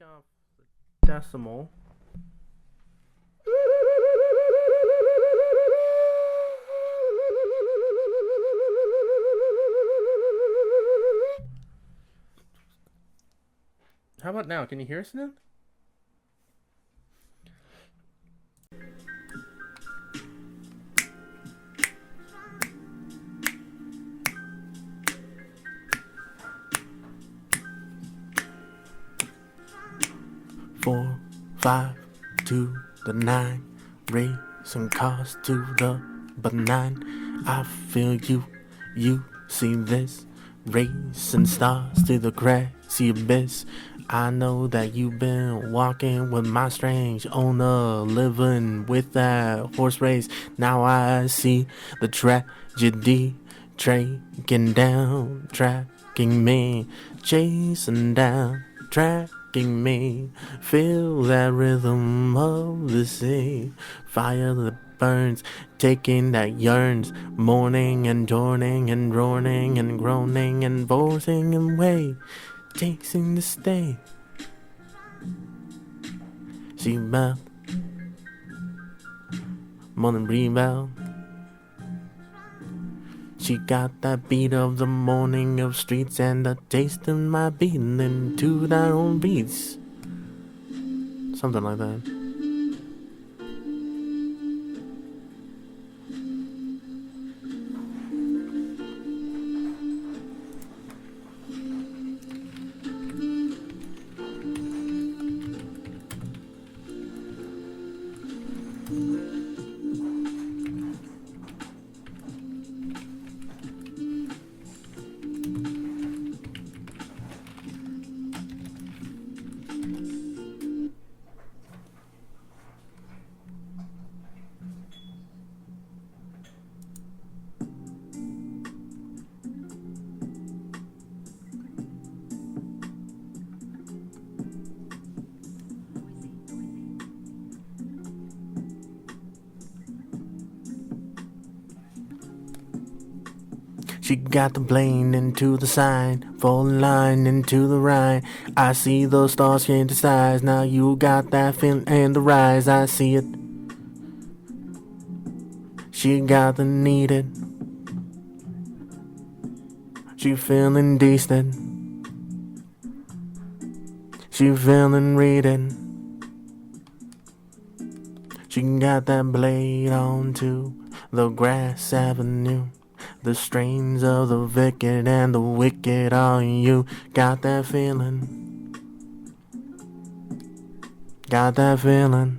off the decimal. How about now? Can you hear us then? Four, five, to the nine, racing cars to the benign. I feel you see this, racing stars to the grassy abyss. I know that you've been walking with my strange owner, living with that horse race. Now I see the tragedy tracking down, tracking me, chasing down, tracking me. Feel that rhythm of the sea, fire that burns, taking that yearns, mourning and torning and roaring and groaning and forcing and way, chasing to stay. She mouth, morning rebound. She got that beat of the morning of streets and the taste of my beating into their own beats. Something like that. She got the plane into the sign, falling line into the ride. I see those stars change the size. Now you got that feeling and the rise. I see it. She got the needed. She feeling decent. She feeling reading. She got that blade onto the grass avenue. The strains of the wicked and the wicked on you. Got that feeling. Got that feeling.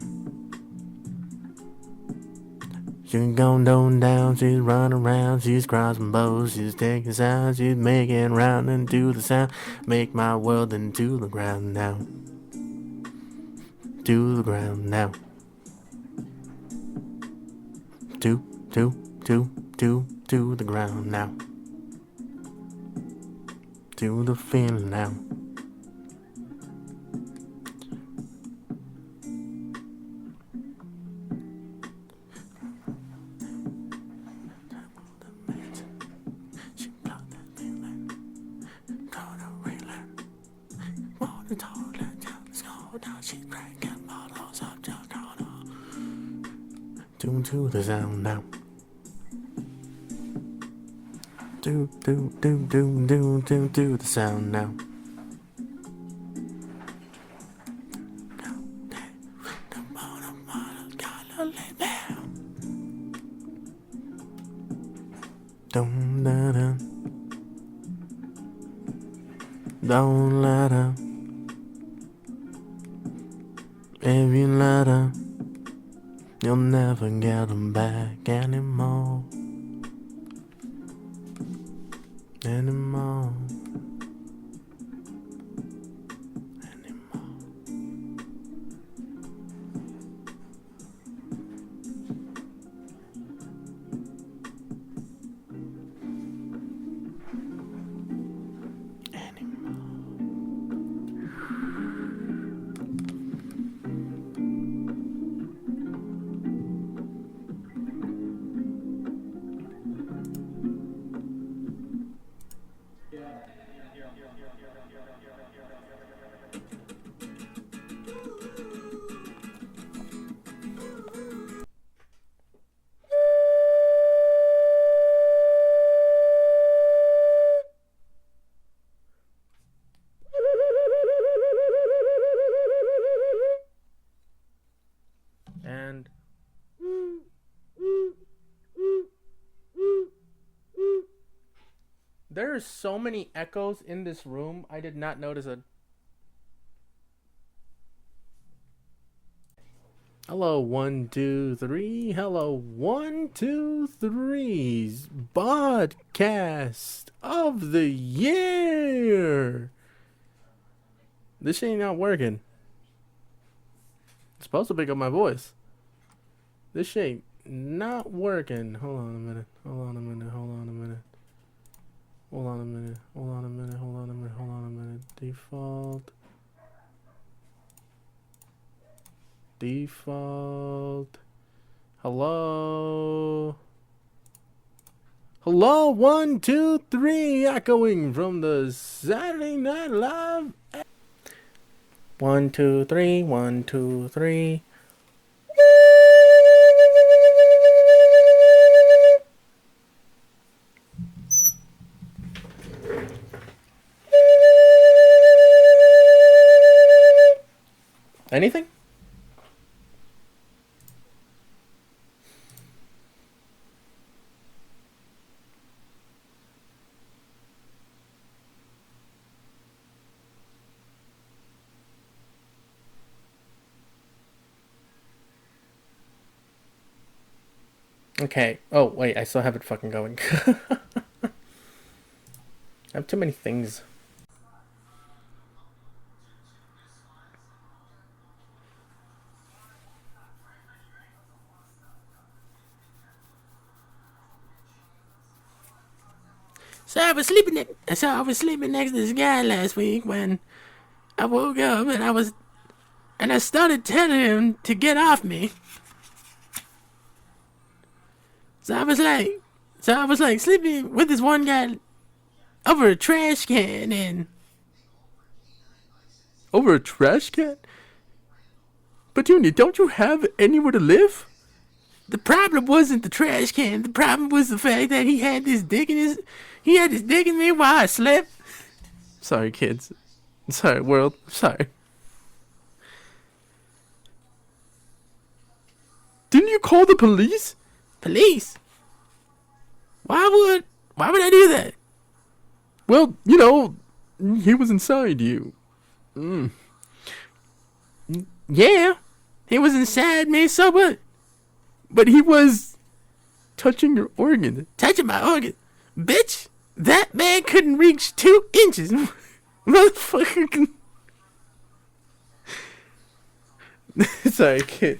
She's going down, she's running around, she's crossing bows, she's taking sounds, she's making round into the sound. Make my world into the ground now. To the ground now. To the ground now. To the feeling now. She got that feeling. Gonna relearn. Wanna talk that down the skull. Now she's cranking bottles up to corner. To the sound now. Do the sound now. Don't let her. If you let her, you'll never get them back anymore. Anymore. Yeah. There are so many echoes in this room. I did not notice a. Hello, 1, 2, 3. Hello, 1, 2, 3's podcast of the year. This ain't not working. It's supposed to pick up my voice. This shit not working. Hold on a minute. Hold on a minute. Hold on a minute. Hold on a minute. Hold on a minute. Hold on a minute. Hold on a minute. Default. Default. Hello. Hello, 1, 2, 3, echoing from the Saturday Night Live. 1, 2, 3, 1, 2, 3. Anything? Okay. Oh, wait, I still have it fucking going. I have too many things. So I was sleeping next to this guy last week when I woke up and I started telling him to get off me. So I was like sleeping with this one guy over a trash can and over a trash can? But Junior, don't you have anywhere to live? The problem wasn't the trash can. The problem was the fact that he had this dick in me while I slept. Sorry, kids. Sorry, world. Sorry. Didn't you call the police? Police? Why would I do that? Well, you know, he was inside you. Yeah, he was inside me, so what? But he was touching your organ. Touching my organ? Bitch, that man couldn't reach 2 inches. Motherfucker. Sorry, kid.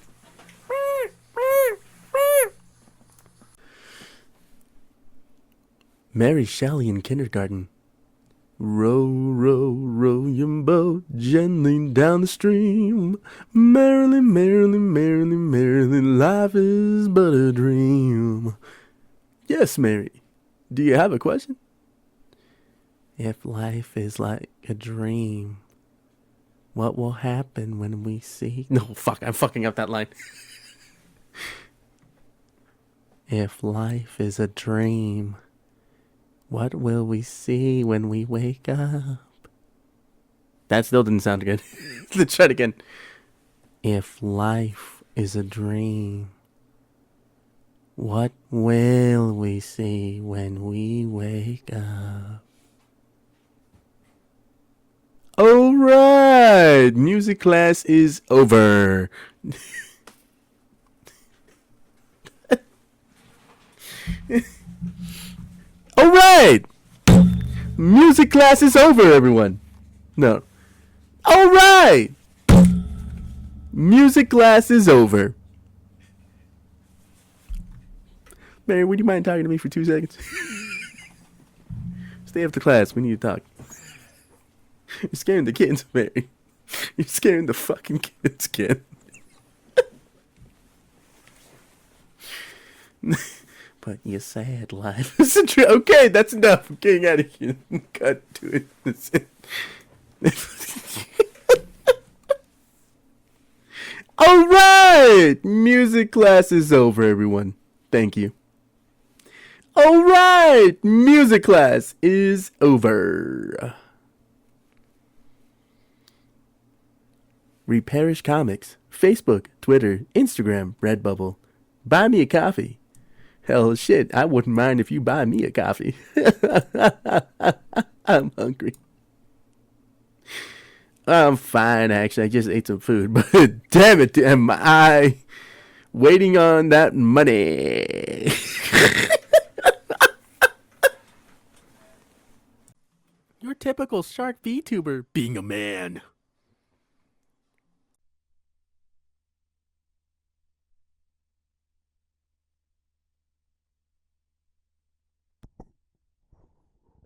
Mary Shelley in kindergarten. Row, row, row your boat gently down the stream. Merrily, merrily, merrily, merrily, life is but a dream. Yes, Mary. Do you have a question? If life is like a dream, what will happen when we see... No, fuck, I'm fucking up that line. If life is a dream, what will we see when we wake up? That still didn't sound good. Let's try it again. If life is a dream, what will we see when we wake up? All right, music class is over. All right, music class is over, everyone. No. All right, music class is over. Mary, would you mind talking to me for 2 seconds? Stay after class. We need to talk. You're scaring the kids, Mary. You're scaring the fucking kids, kid. But your sad life is a true. Okay, that's enough. I'm getting out of here. Cut to it. That's it. All right, music class is over, everyone. Thank you. All right, music class is over. Read Parish Comics, Facebook, Twitter, Instagram, Redbubble. Buy me a coffee. Hell, shit, I wouldn't mind if you buy me a coffee. I'm hungry. I'm fine, actually. I just ate some food, but damn it, am I waiting on that money? Your typical shark VTuber being a man.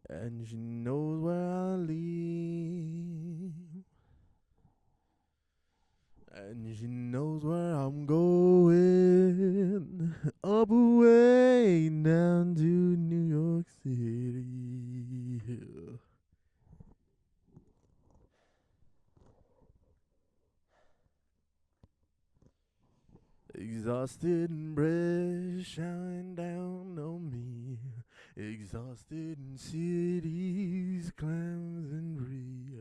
And she knows where I live. And she knows where I'm going. Up away down to New York City. Exhausted and breath shine down on me. Exhausted in cities, clams and brie.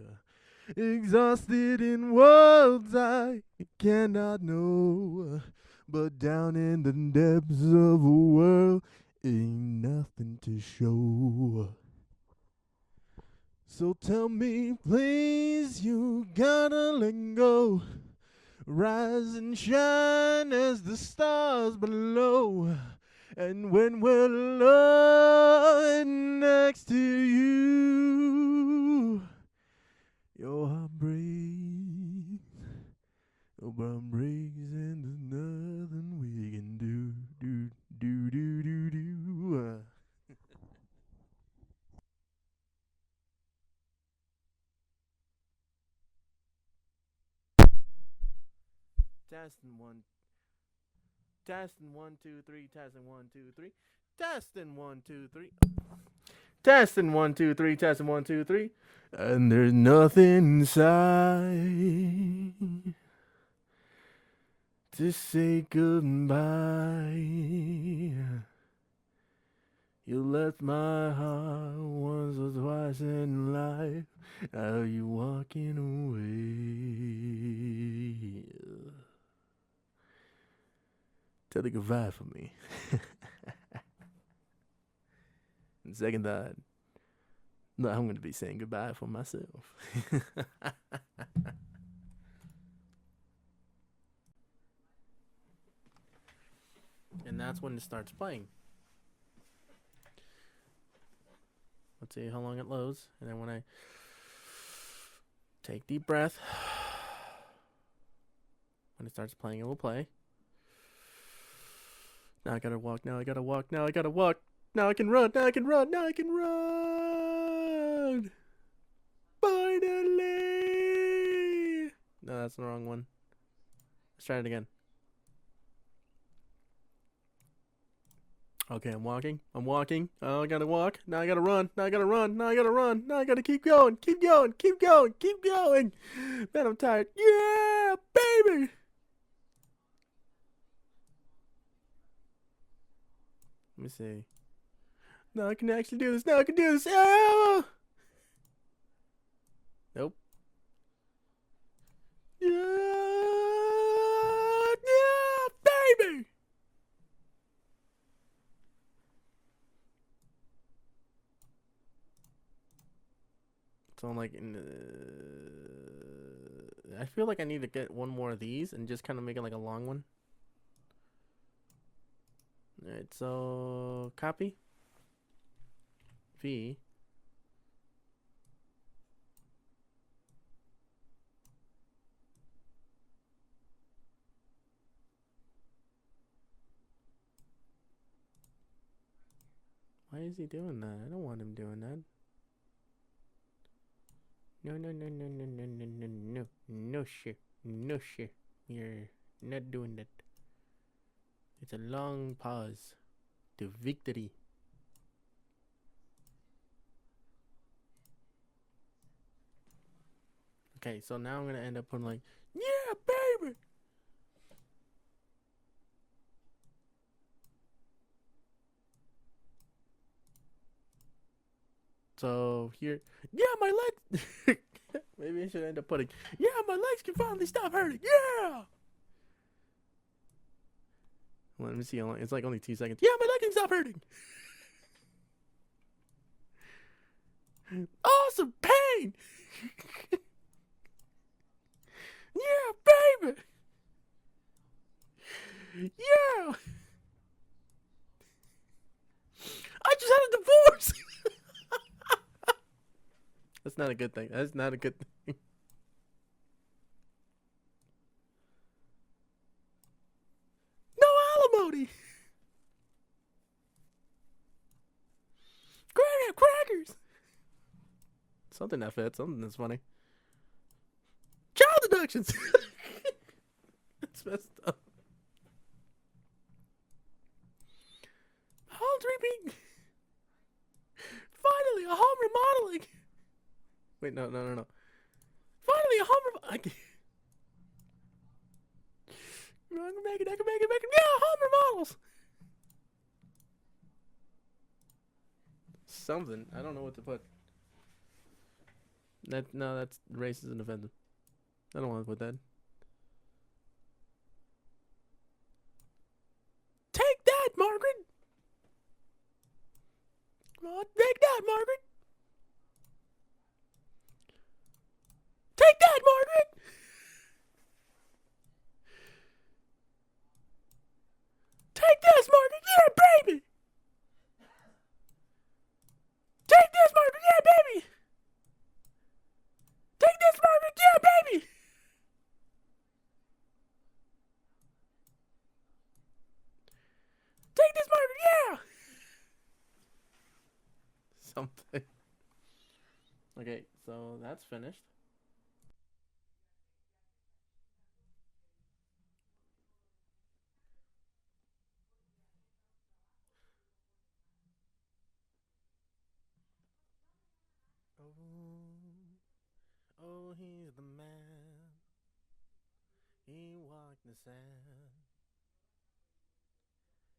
Exhausted in worlds I cannot know. But down in the depths of a world ain't nothing to show. So tell me, please, you gotta let go. Rise and shine as the stars below. And when we're alone next to you, your heart breaks, your heart breaks, and there's nothing we can do, do, do, do, do, do. Testing one, testing 1 2 3, testing 1 2 3, testing 1 2 3, testing 1 2 3, testing 1 2 3. And there's nothing inside to say goodbye. You left my heart once or twice in life. Now you walking away. Tell the goodbye for me. And second thought, no, I'm going to be saying goodbye for myself. And that's when it starts playing. Let's see how long it loads. And then when I take deep breath, when it starts playing, it will play. Now I gotta walk, now I gotta walk, now I gotta walk. Now I can run, now I can run, now I can run. Finally. No, that's the wrong one. Let's try it again. Okay, I'm walking. I'm walking. Oh, I gotta walk. Now I gotta run. Now I gotta run. Now I gotta run. Now I gotta keep going. Keep going. Keep going. Keep going. Man, I'm tired. Yeah, baby. Let me see. Now I can actually do this. Now I can do this. Ah! Nope. Yeah, yeah, baby. So I'm like, I feel like I need to get one more of these and just kind of make it like a long one. Alright, so copy V. Why is he doing that? I don't want him doing that. No, no, no, no, no, no, no, no, no, no, shit, no, shit. You're not doing that. It's a long pause to victory. Okay, so now I'm gonna end up putting like, yeah, baby. So here, yeah, my legs. Maybe I should end up putting, yeah, my legs can finally stop hurting. Yeah. Let me see how long. It's like only 2 seconds. Yeah, my leg can stop hurting. Awesome pain. Yeah, baby. Yeah. I just had a divorce. That's not a good thing. That's not a good thing. No alimony. Graham crackers. Something that fits. Something that's funny. Child deductions. That's messed up. Home repeat. Finally, a home remodeling. Wait, no. Finally, a home I can make it. Yeah, home remodels. Something. I don't know what to put. That's racist and offensive. I don't want to put that. Take that, Margaret. Oh, take that, Margaret. Take that, Margaret. Take this, Margaret. Yeah, baby. Take this, Margaret. Yeah, baby. Take this, Margaret. Yeah, baby. Take this, Margaret. Yeah. Something. Okay, so that's finished. Oh, he's the man. He walked the sand.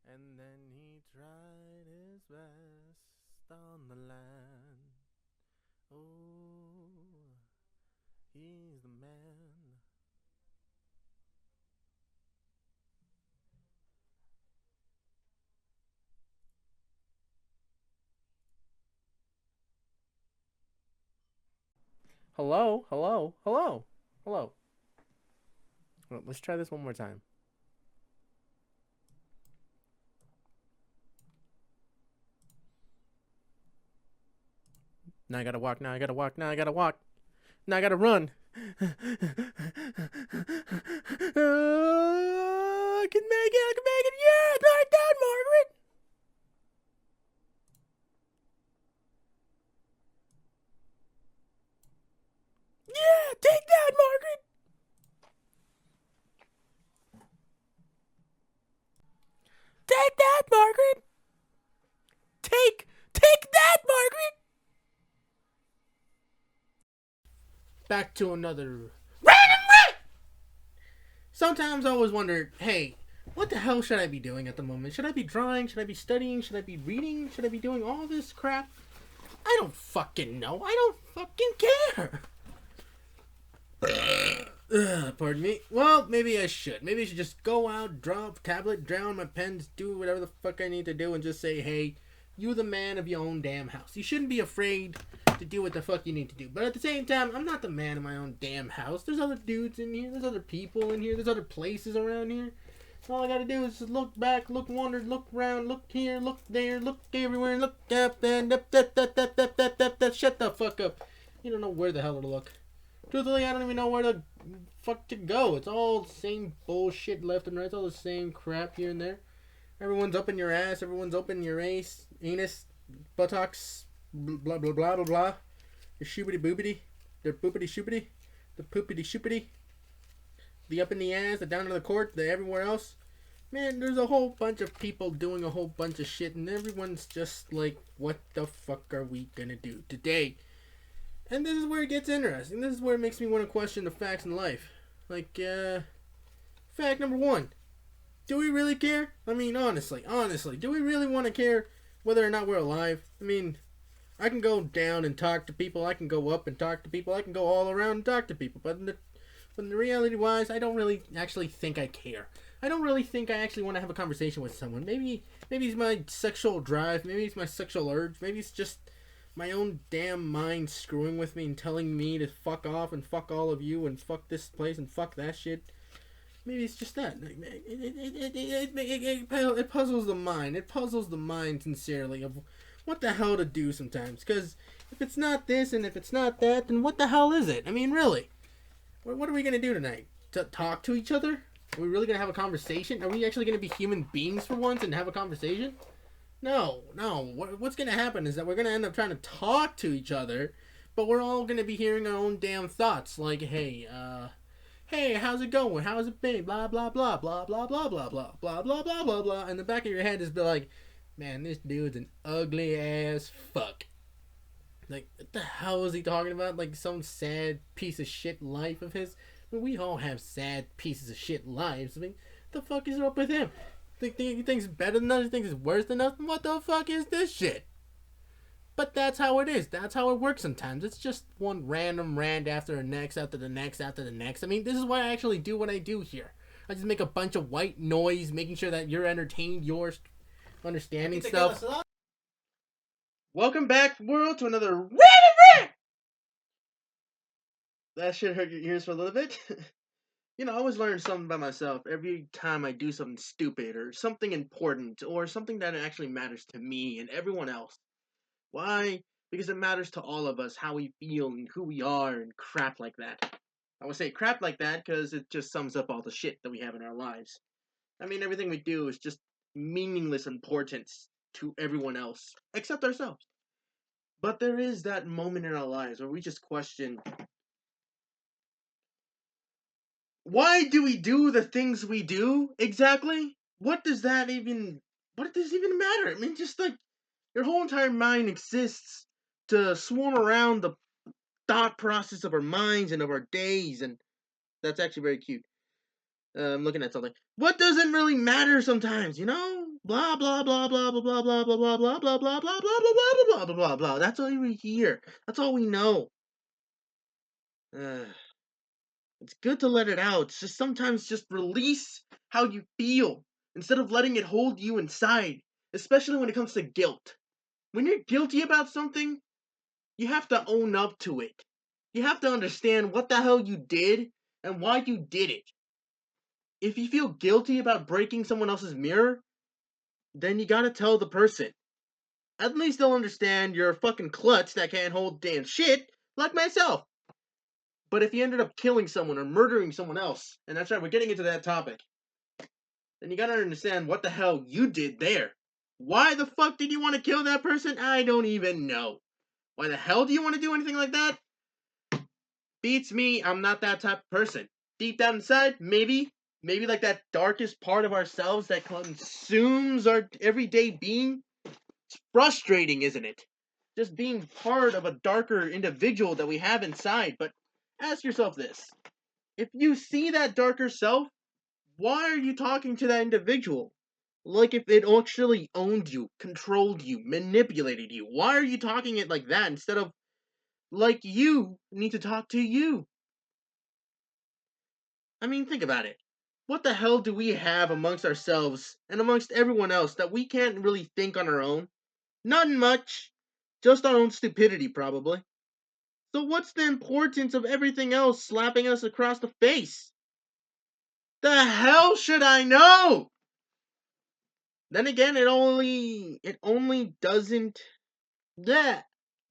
And then he tried his best on the land. Oh, he's the man. Hello? Well, let's try this one more time. Now I gotta walk. Now I gotta run. I can make it. Yeah, take that, Margaret. Yeah, take that, Margaret. Take that, Margaret. Take that, Margaret. Back to another random rant. Sometimes I always wonder, hey, what the hell should I be doing at the moment? Should I be drawing? Should I be studying? Should I be reading? Should I be doing all this crap? I don't fucking know. I don't fucking care. Pardon me. Well, maybe I should. Maybe I should just go out, draw a tablet, drown my pens, do whatever the fuck I need to do, and just say, hey, you the man of your own damn house. You shouldn't be afraid to do what the fuck you need to do. But at the same time, I'm not the man of my own damn house. There's other dudes in here. There's other people in here. There's other places around here. All I gotta do is just look back, look wonder, look around, look here, look there, look everywhere, look up and up. Shut the fuck up. You don't know where the hell to look. Truthfully, I don't even know where the fuck to go. It's all the same bullshit left and right. It's all the same crap here and there. Everyone's up in your ass. Everyone's open your anus, buttocks, blah blah blah blah blah. The shoobity boobity, the boopity shoopity, the poopity shoopity, the up in the ass, the down to the court, the everywhere else. Man, there's a whole bunch of people doing a whole bunch of shit, and everyone's just like, what the fuck are we gonna do today? And this is where it gets interesting. This is where it makes me want to question the facts in life. Like, fact number one. Do we really care? I mean, honestly, do we really want to care whether or not we're alive? I mean, I can go down and talk to people. I can go up and talk to people. I can go all around and talk to people. But in the reality-wise, I don't really actually think I care. I don't really think I actually want to have a conversation with someone. Maybe it's my sexual drive. Maybe it's my sexual urge. Maybe it's just my own damn mind screwing with me and telling me to fuck off and fuck all of you and fuck this place and fuck that shit. Maybe it's just that. It puzzles the mind. It puzzles the mind sincerely of what the hell to do sometimes. Because if it's not this and if it's not that, then what the hell is it? I mean, really. What are we going to do tonight? To talk to each other? Are we really going to have a conversation? Are we actually going to be human beings for once and have a conversation? No. What's going to happen is that we're going to end up trying to talk to each other, but we're all going to be hearing our own damn thoughts. Like, hey, how's it going? How's it been? Blah, blah, blah, blah, blah, blah, blah, blah, blah, blah, blah, blah, blah. In the back of your head is be like, man, this dude's an ugly ass fuck. Like, what the hell is he talking about? Like, some sad piece of shit life of his? I mean, we all have sad pieces of shit lives. I mean, the fuck is up with him? He thinks he's better than us? He thinks he's worse than us? What the fuck is this shit? But that's how it is. That's how it works sometimes. It's just one random rant after the next, after the next, after the next. I mean, this is why I actually do what I do here. I just make a bunch of white noise, making sure that you're entertained, you're understanding stuff. Welcome back, world, to another random rant! That shit hurt your ears for a little bit. You know, I always learn something by myself every time I do something stupid or something important or something that actually matters to me and everyone else. Why? Because it matters to all of us how we feel and who we are and crap like that. I would say crap like that because it just sums up all the shit that we have in our lives. I mean, everything we do is just meaningless importance to everyone else except ourselves. But there is that moment in our lives where we just question, why do we do the things we do exactly? What does even matter? I mean, just like your whole entire mind exists to swarm around the thought process of our minds and of our days, and that's actually very cute. I'm looking at something. What doesn't really matter sometimes, you know? Blah blah blah blah blah blah blah blah blah blah blah blah blah blah blah blah blah blah blah blah. That's all we hear. That's all we know. It's good to let it out. It's just sometimes just release how you feel instead of letting it hold you inside, especially when it comes to guilt. When you're guilty about something, you have to own up to it. You have to understand what the hell you did and why you did it. If you feel guilty about breaking someone else's mirror, then you gotta tell the person. At least they'll understand you're a fucking klutz that can't hold damn shit, like myself. But if you ended up killing someone or murdering someone else, and that's right, we're getting into that topic, then you gotta understand what the hell you did there. Why the fuck did you want to kill that person? I don't even know. Why the hell do you want to do anything like that? Beats me, I'm not that type of person. Deep down inside, maybe like that darkest part of ourselves that consumes our everyday being. It's frustrating, isn't it? Just being part of a darker individual that we have inside. But ask yourself this. If you see that darker self, why are you talking to that individual? Like if it actually owned you, controlled you, manipulated you. Why are you talking it like that instead of like you need to talk to you? I mean, think about it. What the hell do we have amongst ourselves and amongst everyone else that we can't really think on our own? Not much. Just our own stupidity, probably. So what's the importance of everything else slapping us across the face? The hell should I know? Then again, it only doesn't blah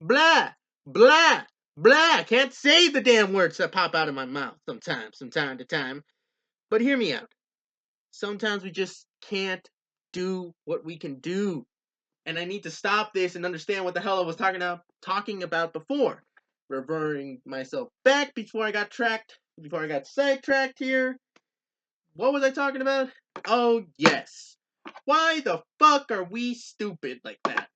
blah blah blah. Can't say the damn words that pop out of my mouth sometimes, from time to time. But hear me out. Sometimes we just can't do what we can do. And I need to stop this and understand what the hell I was talking about before. Reverting myself back before I got sidetracked here. What was I talking about? Oh, yes. Why the fuck are we stupid like that?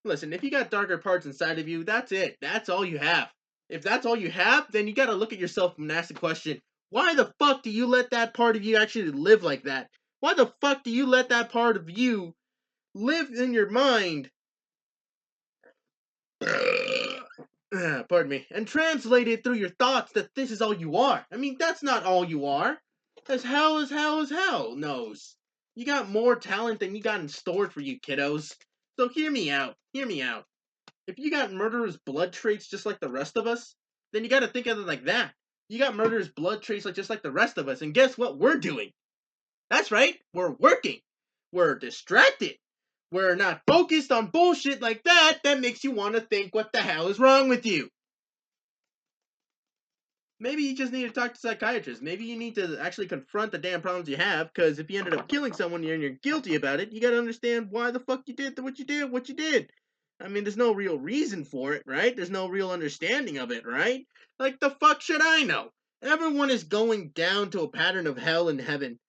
Listen, if you got darker parts inside of you, that's it. That's all you have. If that's all you have, then you gotta look at yourself and ask the question, why the fuck do you let that part of you actually live like that? Why the fuck do you let that part of you live in your mind? Pardon me. And translate it through your thoughts that this is all you are. I mean, that's not all you are. As hell knows. You got more talent than you got in store for you, kiddos. So hear me out. Hear me out. If you got murderer's blood traits just like the rest of us, then you gotta think of it like that. You got murderer's blood traits like just like the rest of us, and guess what we're doing? That's right, we're working. We're distracted. We're not focused on bullshit like that that makes you want to think what the hell is wrong with you. Maybe you just need to talk to a psychiatrist. Maybe you need to actually confront the damn problems you have, because if you ended up killing someone and you're guilty about it, you gotta understand why the fuck you did what you did. I mean, there's no real reason for it, right? There's no real understanding of it, right? Like, the fuck should I know? Everyone is going down to a pattern of hell and heaven.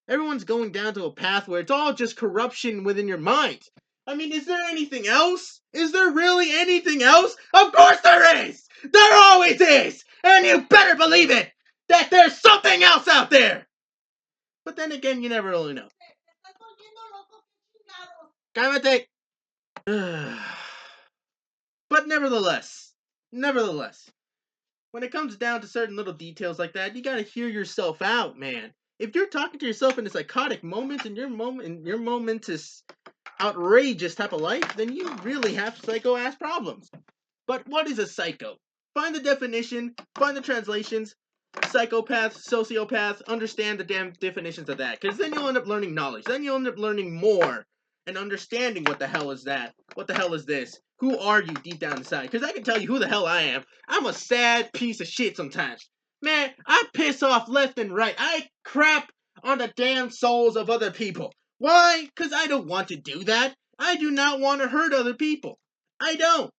Everyone's going down to a path where it's all just corruption within your mind. I mean, is there anything else? Is there really anything else? Of course there is! There always is! And you better believe it! That there's something else out there! But then again, you never really know. Cálmate! But nevertheless, when it comes down to certain little details like that, you gotta hear yourself out, man. If you're talking to yourself in a psychotic moment, and your moment is outrageous type of life, then you really have psycho-ass problems. But what is a psycho? Find the definition, find the translations, psychopath, sociopath, understand the damn definitions of that. Because then you'll end up learning knowledge. Then you'll end up learning more and understanding what the hell is that? What the hell is this? Who are you deep down inside? Because I can tell you who the hell I am. I'm a sad piece of shit sometimes. Man, I piss off left and right. I crap on the damn souls of other people. Why? Because I don't want to do that. I do not want to hurt other people. I don't.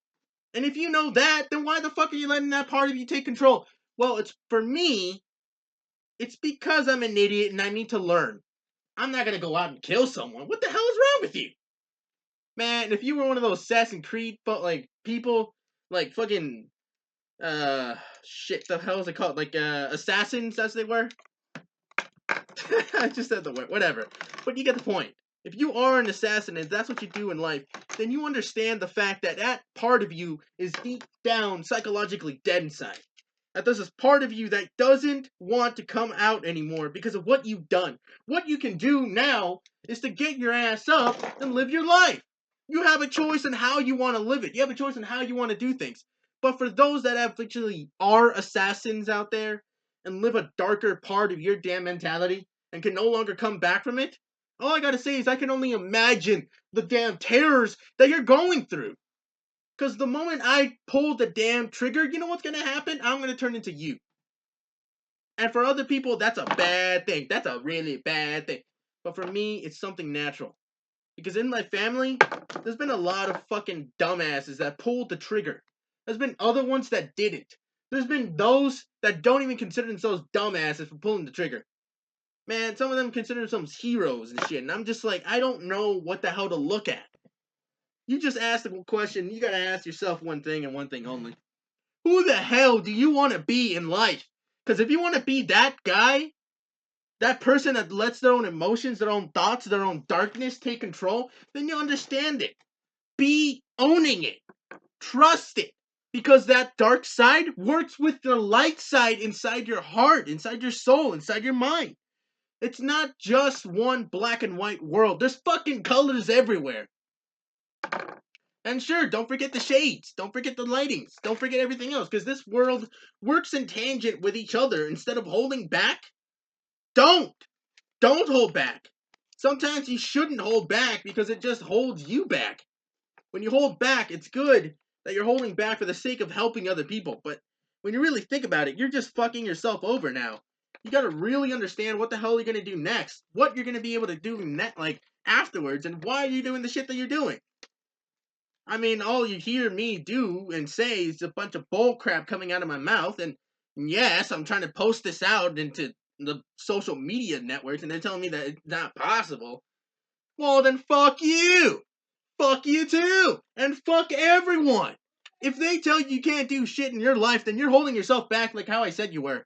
And if you know that, then why the fuck are you letting that part of you take control? Well, it's for me, it's because I'm an idiot and I need to learn. I'm not gonna go out and kill someone. What the hell is wrong with you? Man, if you were one of those Assassin's Creed like people, like fucking shit, the hell is it called? Like assassins as they were? I just said the word, whatever. But you get the point. If you are an assassin and that's what you do in life, then you understand the fact that that part of you is deep down psychologically dead inside. That there's this part of you that doesn't want to come out anymore because of what you've done. What you can do now is to get your ass up and live your life. You have a choice on how you want to live it. You have a choice on how you want to do things. But for those that actually are assassins out there and live a darker part of your damn mentality and can no longer come back from it, all I gotta say is I can only imagine the damn terrors that you're going through. Because the moment I pull the damn trigger, you know what's gonna happen? I'm gonna turn into you. And for other people, that's a bad thing. That's a really bad thing. But for me, it's something natural. Because in my family, there's been a lot of fucking dumbasses that pulled the trigger. There's been other ones that didn't. There's been those that don't even consider themselves dumbasses for pulling the trigger. Man, some of them consider themselves heroes and shit. And I'm just like, I don't know what the hell to look at. You just asked the question. You gotta ask yourself one thing and one thing only. Who the hell do you want to be in life? Because if you want to be that guy, that person that lets their own emotions, their own thoughts, their own darkness take control, then you understand it. Be owning it. Trust it. Because that dark side works with the light side inside your heart, inside your soul, inside your mind. It's not just one black and white world. There's fucking colors everywhere. And sure, don't forget the shades. Don't forget the lightings. Don't forget everything else. Because this world works in tangent with each other. Instead of holding back, don't. Don't hold back. Sometimes you shouldn't hold back because it just holds you back. When you hold back, it's good that you're holding back for the sake of helping other people. But when you really think about it, you're just fucking yourself over now. You gotta really understand what the hell you're gonna do next. What you're gonna be able to do afterwards, and why you're doing the shit that you're doing. I mean, all you hear me do and say is a bunch of bull crap coming out of my mouth, and yes, I'm trying to post this out into the social media networks, and they're telling me that it's not possible. Well, then fuck you! Fuck you too! And fuck everyone! If they tell you you can't do shit in your life, then you're holding yourself back like how I said you were.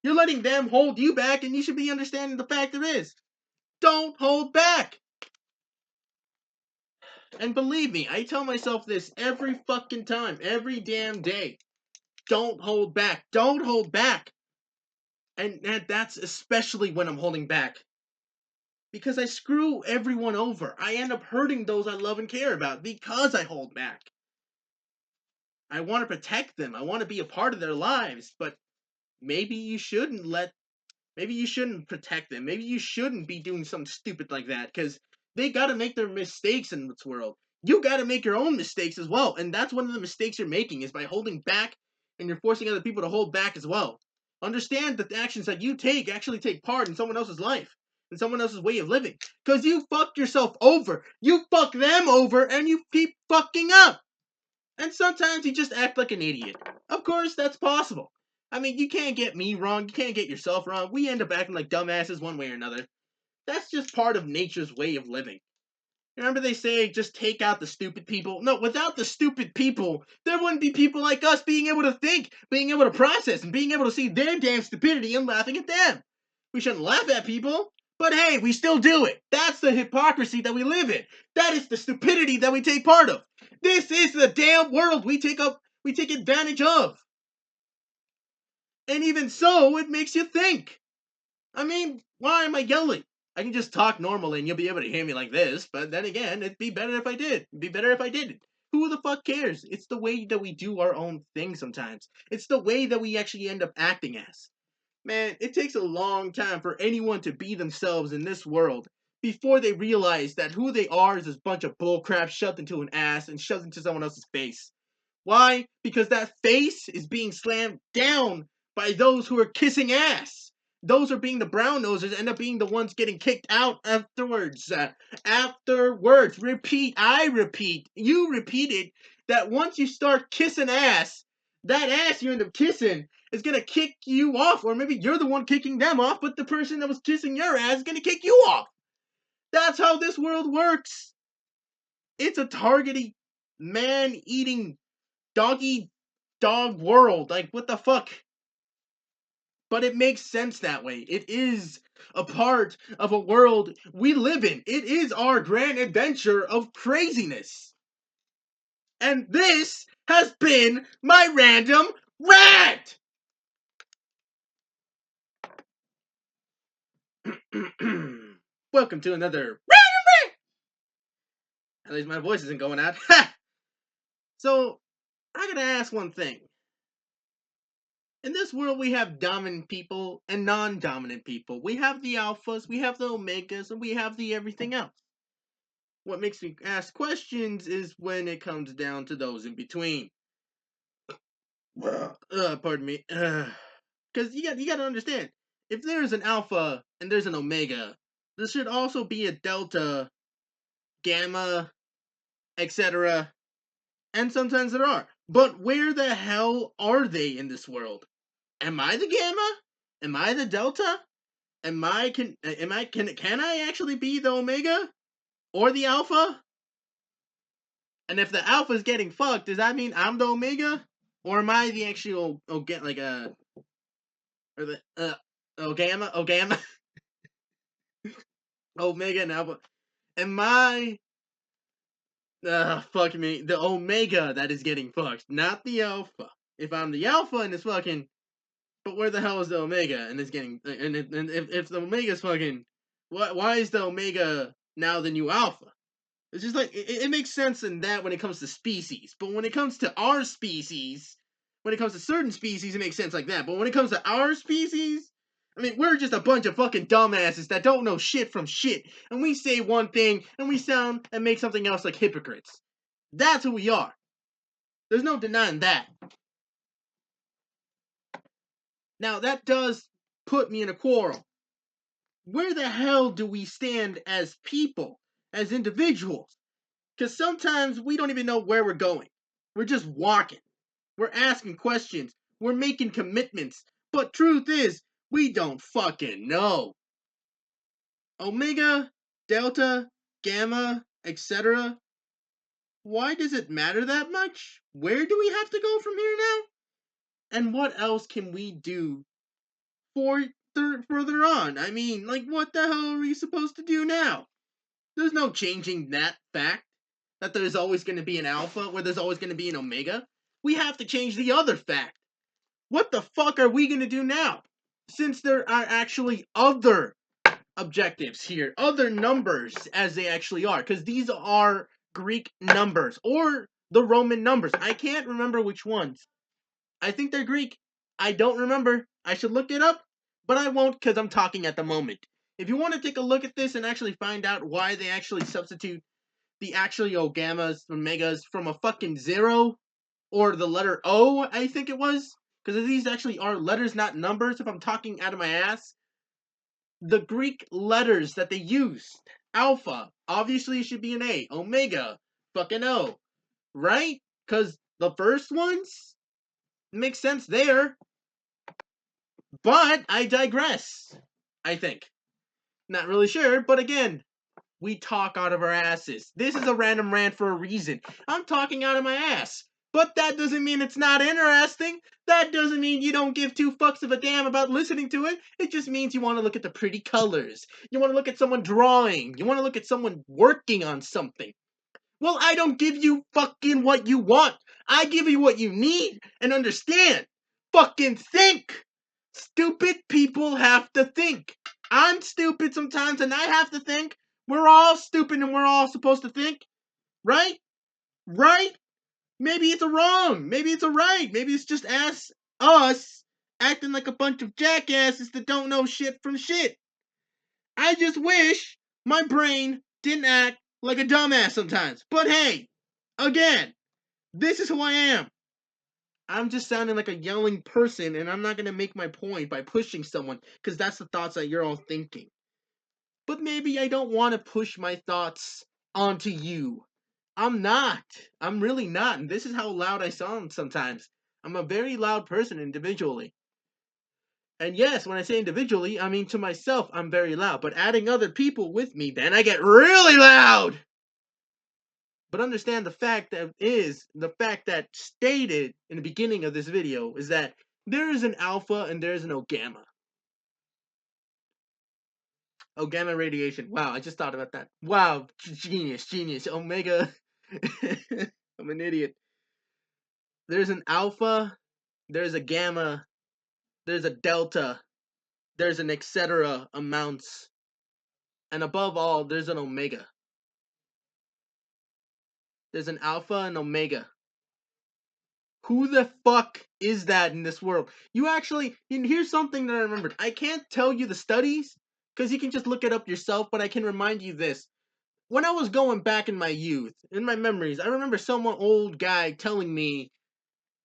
You're letting them hold you back, and you should be understanding the fact there is. Don't hold back! And believe me, I tell myself this every fucking time, every damn day. Don't hold back. Don't hold back. And that's especially when I'm holding back. Because I screw everyone over. I end up hurting those I love and care about because I hold back. I want to protect them. I want to be a part of their lives, but maybe you shouldn't maybe you shouldn't protect them. Maybe you shouldn't be doing something stupid like that because they got to make their mistakes in this world. You got to make your own mistakes as well. And that's one of the mistakes you're making is by holding back, and you're forcing other people to hold back as well. Understand that the actions that you take actually take part in someone else's life and someone else's way of living. Because you fucked yourself over. You fuck them over and you keep fucking up. And sometimes you just act like an idiot. Of course, that's possible. I mean, you can't get me wrong. You can't get yourself wrong. We end up acting like dumbasses one way or another. That's just part of nature's way of living. Remember they say just take out the stupid people? No, without the stupid people, there wouldn't be people like us being able to think, being able to process, and being able to see their damn stupidity and laughing at them. We shouldn't laugh at people, but hey, we still do it. That's the hypocrisy that we live in. That is the stupidity that we take part of. This is the damn world we take advantage of. And even so, it makes you think. I mean, why am I yelling? I can just talk normally and you'll be able to hear me like this, but then again, it'd be better if I did. It'd be better if I didn't. Who the fuck cares? It's the way that we do our own thing sometimes. It's the way that we actually end up acting as. Man, it takes a long time for anyone to be themselves in this world before they realize that who they are is this bunch of bullcrap shoved into an ass and shoved into someone else's face. Why? Because that face is being slammed down by those who are kissing ass. Those are being the brown nosers end up being the ones getting kicked out afterwards. Afterwards. Repeat. I repeat. You repeated that once you start kissing ass, that ass you end up kissing is gonna kick you off. Or maybe you're the one kicking them off, but the person that was kissing your ass is gonna kick you off. That's how this world works. It's a targeting, man eating doggy dog world. Like, what the fuck? But it makes sense that way. It is a part of a world we live in. It is our grand adventure of craziness. And this has been my random rant! Welcome to another random rant! At least my voice isn't going out. So, I gotta ask one thing. In this world, we have dominant people and non-dominant people. We have the alphas, we have the omegas, and we have the everything else. What makes me ask questions is when it comes down to those in between. Pardon me. Because you got to understand, if there's an alpha and there's an omega, there should also be a delta, gamma, etc. And sometimes there are. But where the hell are they in this world? Am I the gamma? Am I the delta? Can I actually be the omega or the alpha? And if the alpha is getting fucked, does that mean I'm the omega, or am I the actual get like or the gamma omega and alpha? Am I fuck me the omega that is getting fucked, not the alpha? If I'm the alpha and it's fucking, but where the hell is the omega and it's getting and if the omega's fucking, why is the omega now the new alpha? It's just like it makes sense in that when it comes to species, but when it comes to our species, when it comes to certain species, it makes sense like that. But when it comes to our species, I mean, we're just a bunch of fucking dumbasses that don't know shit from shit, and we say one thing and we sound and make something else like hypocrites. That's who we are. There's no denying that. Now that does put me in a quarrel. Where the hell do we stand as people, as individuals? Because sometimes we don't even know where we're going. We're just walking. We're asking questions. We're making commitments. But truth is, we don't fucking know. Omega, Delta, Gamma, etc. Why does it matter that much? Where do we have to go from here now? And what else can we do for further on? I mean, like, what the hell are we supposed to do now? There's no changing that fact. That there's always going to be an alpha, where there's always going to be an omega. We have to change the other fact. What the fuck are we going to do now? since there are actually other objectives here, other numbers as they actually are, because these are Greek numbers or the Roman numbers. I can't remember which ones. I think they're Greek. I don't remember. I should look it up, but I won't because I'm talking at the moment. If you want to take a look at this and actually find out why they actually substitute the actually gammas, omegas from a fucking zero or the letter O, I think it was, because these actually are letters, not numbers. If I'm talking out of my ass, the Greek letters that they used, alpha, obviously it should be an A, omega, fucking O, right? Because the first ones make sense there, but I digress. I think. Not really sure, but again, we talk out of our asses. This is a random rant for a reason. I'm talking out of my ass. But that doesn't mean it's not interesting. That doesn't mean you don't give two fucks of a damn about listening to it. It just means you want to look at the pretty colors. You want to look at someone drawing. You want to look at someone working on something. Well, I don't give you fucking what you want. I give you what you need and understand. Fucking think. Stupid people have to think. I'm stupid sometimes and I have to think. We're all stupid and we're all supposed to think. Right? Right? Maybe it's a wrong. Maybe it's a right. Maybe it's just us acting like a bunch of jackasses that don't know shit from shit. I just wish my brain didn't act like a dumbass sometimes. But hey, again, this is who I am. I'm just sounding like a yelling person, and I'm not going to make my point by pushing someone, because that's the thoughts that you're all thinking. But maybe I don't want to push my thoughts onto you. I'm not. I'm really not. And this is how loud I sound sometimes. I'm a very loud person individually. And yes, when I say individually, I mean to myself, I'm very loud. But adding other people with me, then I get really loud. But understand the fact that stated in the beginning of this video is that there is an alpha and there is an gamma. Gamma radiation. Wow, I just thought about that. Wow, genius. Omega. I'm an idiot. There's an alpha, there's a gamma, there's a delta, there's an etc. amounts, and above all, there's an omega. There's an alpha and omega. Who the fuck is that in this world? You actually, and here's something that I remembered. I can't tell you the studies, because you can just look it up yourself, but I can remind you this. When I was going back in my youth, in my memories, I remember some old guy telling me,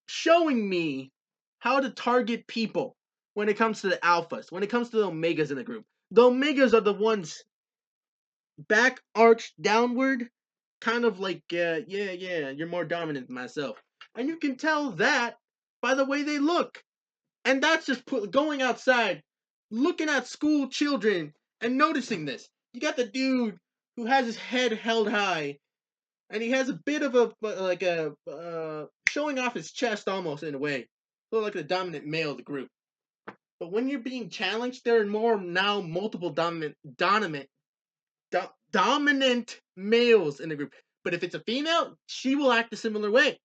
showing me how to target people when it comes to the alphas, when it comes to the omegas in the group. The omegas are the ones back arched downward, kind of like, yeah, you're more dominant than myself. And you can tell that by the way they look. And that's just going outside, looking at school children, and noticing this. You got the dude who has his head held high, and he has a bit of showing off his chest almost in a way, so like the dominant male of the group. But when you're being challenged, there are multiple dominant males in the group. But if it's a female, she will act a similar way.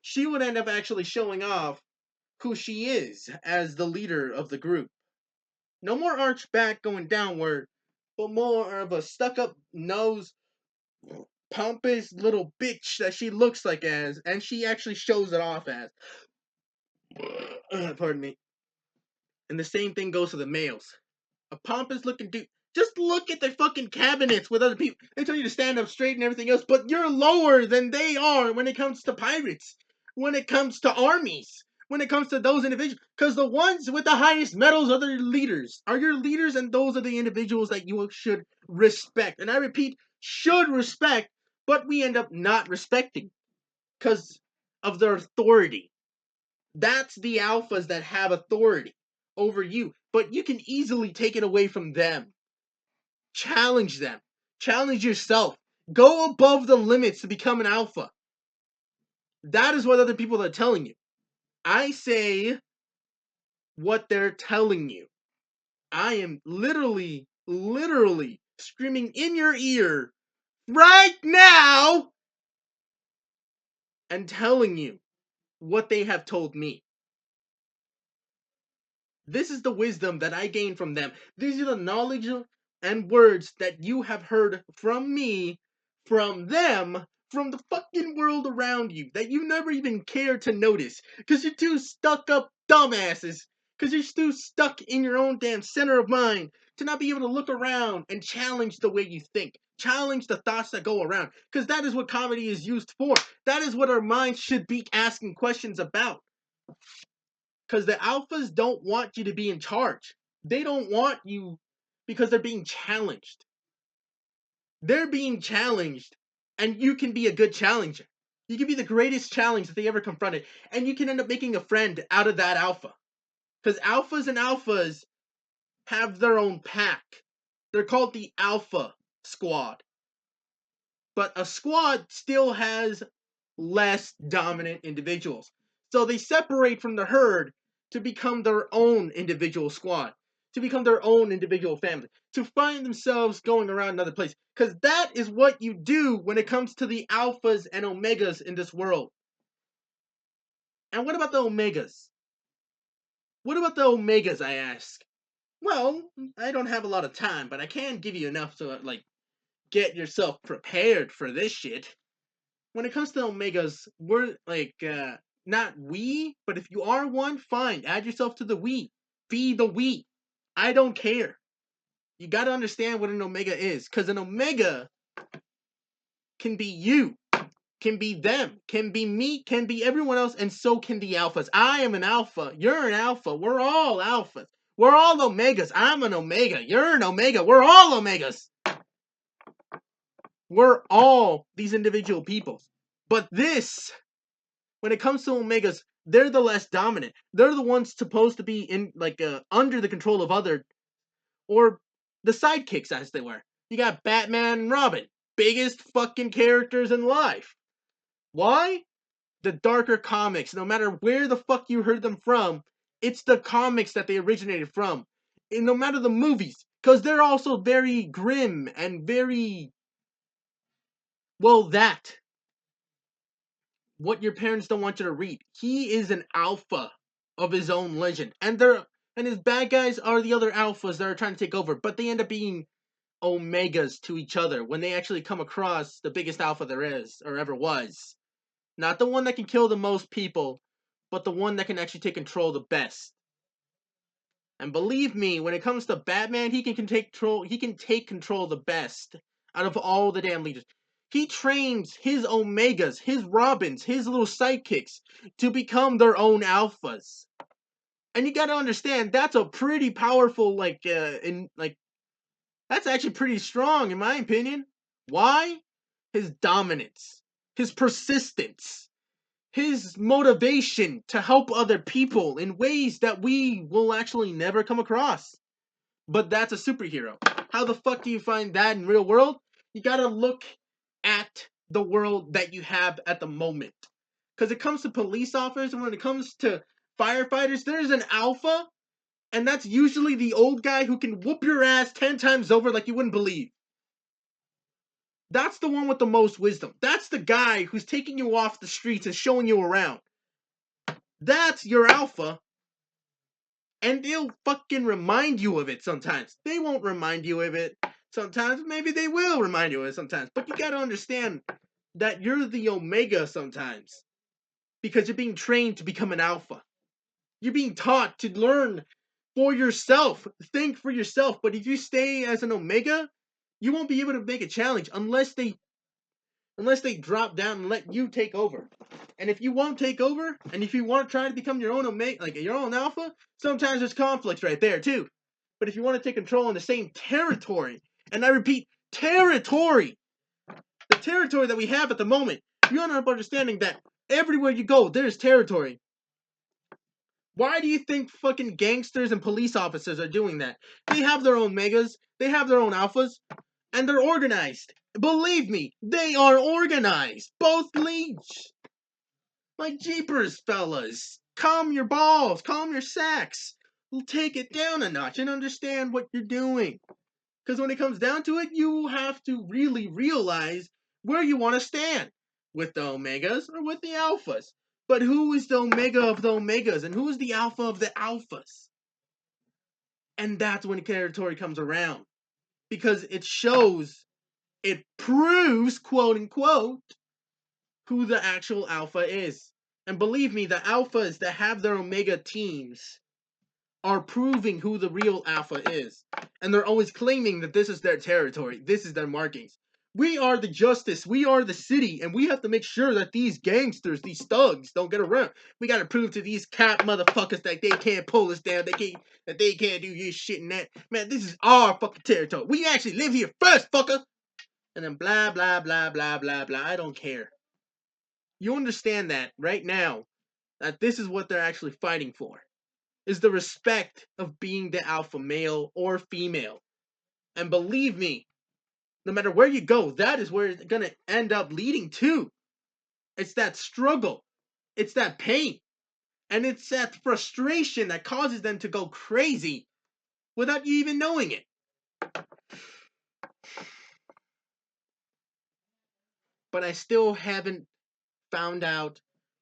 She would end up actually showing off who she is as the leader of the group. No more arched back going downward, but more of a stuck up nose, pompous little bitch that she looks like as, and she actually shows it off as. Pardon me. And the same thing goes to the males. A pompous looking dude. Just look at their fucking cabinets with other people. They tell you to stand up straight and everything else, but you're lower than they are when it comes to pirates, when it comes to armies, when it comes to those individuals. Because the ones with the highest medals are their leaders, and those are the individuals that you should respect. And I repeat, should respect, but we end up not respecting because of their authority. That's the alphas that have authority over you, but you can easily take it away from them. Challenge them. Challenge yourself. Go above the limits to become an alpha. That is what other people are telling you. I say what they're telling you. I am literally screaming in your ear right now and telling you what they have told me. This is the wisdom that I gained from them. These are the knowledge and words that you have heard from me, from them, from the fucking world around you that you never even care to notice. Because you're too stuck up dumbasses. Because you're too stuck in your own damn center of mind to not be able to look around and challenge the way you think. Challenge the thoughts that go around. Because that is what comedy is used for. That is what our minds should be asking questions about. Because the alphas don't want you to be in charge. They don't want you because they're being challenged. They're being challenged, and you can be a good challenger. You can be the greatest challenge that they ever confronted, and you can end up making a friend out of that alpha. Because alphas have their own pack. They're called the Alpha Squad. But a squad still has less dominant individuals. So they separate from the herd to become their own individual squad, to become their own individual family, to find themselves going around another place. Because that is what you do when it comes to the alphas and omegas in this world. And what about the omegas? What about the omegas, I ask? Well, I don't have a lot of time, but I can give you enough to, like, get yourself prepared for this shit. When it comes to omegas, we're like not we, but if you are one, fine. Add yourself to the we. Be the we. I don't care. You gotta understand what an omega is, because an omega can be you, can be them, can be me, can be everyone else, and so can the alphas. I am an alpha. You're an alpha. We're all alphas. We're all omegas. I'm an omega. You're an omega. We're all omegas. We're all these individual peoples. But this, when it comes to omegas, they're the less dominant. They're the ones supposed to be in under the control of other, or the sidekicks as they were. You got Batman and Robin, biggest fucking characters in life. Why? The darker comics. No matter where the fuck you heard them from, it's the comics that they originated from. And no matter the movies, because they're also very grim and very, well, that what your parents don't want you to read. He is an alpha of his own legend, and his bad guys are the other alphas that are trying to take over, but they end up being omegas to each other when they actually come across the biggest alpha there is or ever was. Not the one that can kill the most people, but the one that can actually take control the best. And believe me, when it comes to Batman, he can take control. He can take control the best out of all the damn leaders. He trains his Omegas, his Robins, his little sidekicks to become their own alphas. And you gotta understand, that's a pretty powerful, that's actually pretty strong in my opinion. Why? His dominance, his persistence, his motivation to help other people in ways that we will actually never come across. But that's a superhero. How the fuck do you find that in real world? You gotta look at the world that you have at the moment. Because it comes to police officers and when it comes to firefighters, there's an alpha, and that's usually the old guy who can whoop your ass 10 times over like you wouldn't believe. That's the one with the most wisdom. That's the guy who's taking you off the streets and showing you around. That's your alpha. And they'll fucking remind you of it sometimes. They won't remind you of it sometimes. Maybe they will remind you of it sometimes. But you gotta understand that you're the omega sometimes. Because you're being trained to become an alpha. You're being taught to learn for yourself. Think for yourself. But if you stay as an omega, you won't be able to make a challenge unless they drop down and let you take over. And if you won't take over, and if you want to try to become your own omega, like your own alpha, sometimes there's conflicts right there too. But if you want to take control in the same territory, and I repeat, territory, the territory that we have at the moment, you end up understanding that everywhere you go, there's territory. Why do you think fucking gangsters and police officers are doing that? They have their own megas, they have their own alphas, and they're organized. Believe me, they are organized. Both leagues. Like jeepers, fellas. Calm your balls. Calm your sacks. We'll take it down a notch and understand what you're doing. Because when it comes down to it, you have to really realize where you want to stand. With the Omegas or with the Alphas. But who is the Omega of the Omegas and who is the Alpha of the Alphas? And that's when territory comes around. Because it shows, it proves, quote unquote, who the actual alpha is. And believe me, the alphas that have their omega teams are proving who the real alpha is. And they're always claiming that this is their territory, this is their markings. We are the justice, we are the city, and we have to make sure that these gangsters, these thugs, don't get around. We gotta prove to these cap motherfuckers that they can't pull us down, that they can't do this shit and that. Man, this is our fucking territory. We actually live here first, fucker! And then blah, blah, blah, blah, blah, blah. I don't care. You understand that right now, that this is what they're actually fighting for. Is the respect of being the alpha male or female. And believe me, no matter where you go, that is where it's going to end up leading to. It's that struggle. It's that pain. And it's that frustration that causes them to go crazy without you even knowing it. But I still haven't found out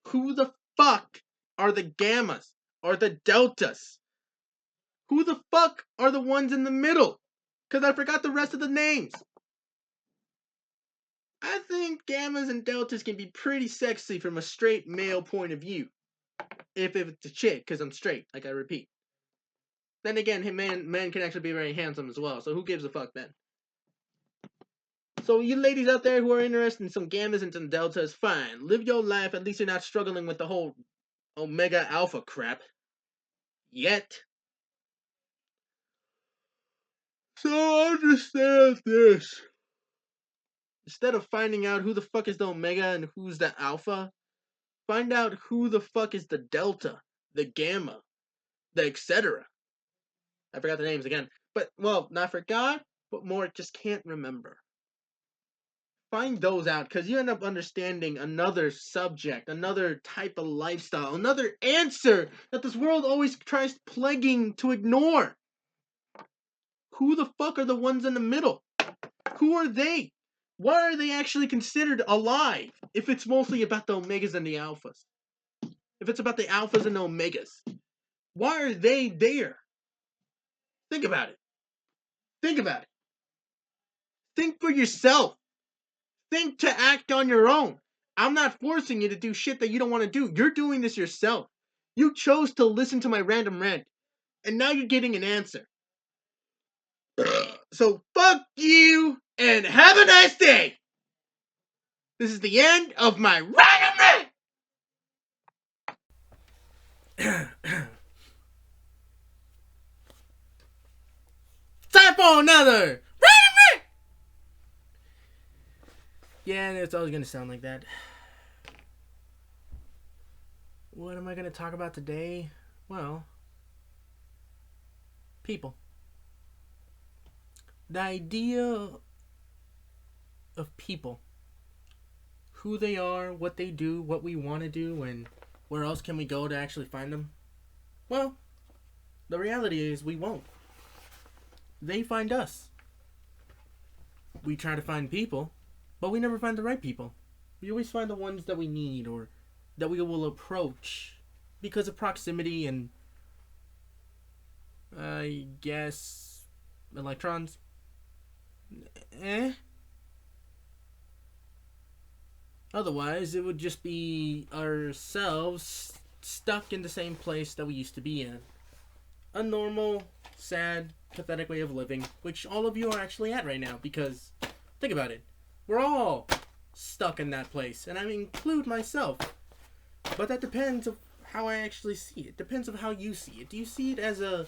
who the fuck are the gammas or the deltas. Who the fuck are the ones in the middle? Because I forgot the rest of the names. I think gammas and deltas can be pretty sexy from a straight male point of view. If it's a chick, because I'm straight, like I repeat. Then again, man can actually be very handsome as well, so who gives a fuck then? So you ladies out there who are interested in some gammas and some deltas, fine. Live your life, at least you're not struggling with the whole omega alpha crap. Yet. So understand this. Instead of finding out who the fuck is the omega and who's the alpha, find out who the fuck is the delta, the gamma, the etc. I forgot the names again. But, well, not forgot, but more just can't remember. Find those out, because you end up understanding another subject, another type of lifestyle, another answer that this world always tries plaguing to ignore. Who the fuck are the ones in the middle? Who are they? Why are they actually considered alive if it's mostly about the omegas and the alphas? If it's about the alphas and the omegas, why are they there? Think about it. Think about it. Think for yourself. Think to act on your own. I'm not forcing you to do shit that you don't want to do. You're doing this yourself. You chose to listen to my random rant, and now you're getting an answer. So fuck you, and have a nice day! This is the end of my random rant! Time for another random rant! Yeah, it's always gonna sound like that. What am I gonna talk about today? Well, people. The idea of people. Who they are, what they do, what we want to do, and where else can we go to actually find them? Well, the reality is we won't. They find us. We try to find people, but we never find the right people. We always find the ones that we need or that we will approach because of proximity and, I guess, electrons. Otherwise, it would just be ourselves stuck in the same place that we used to be in. A normal, sad, pathetic way of living, which all of you are actually at right now, because, think about it, we're all stuck in that place, and I include myself. But that depends on how I actually see it. Depends on how you see it. Do you see it as a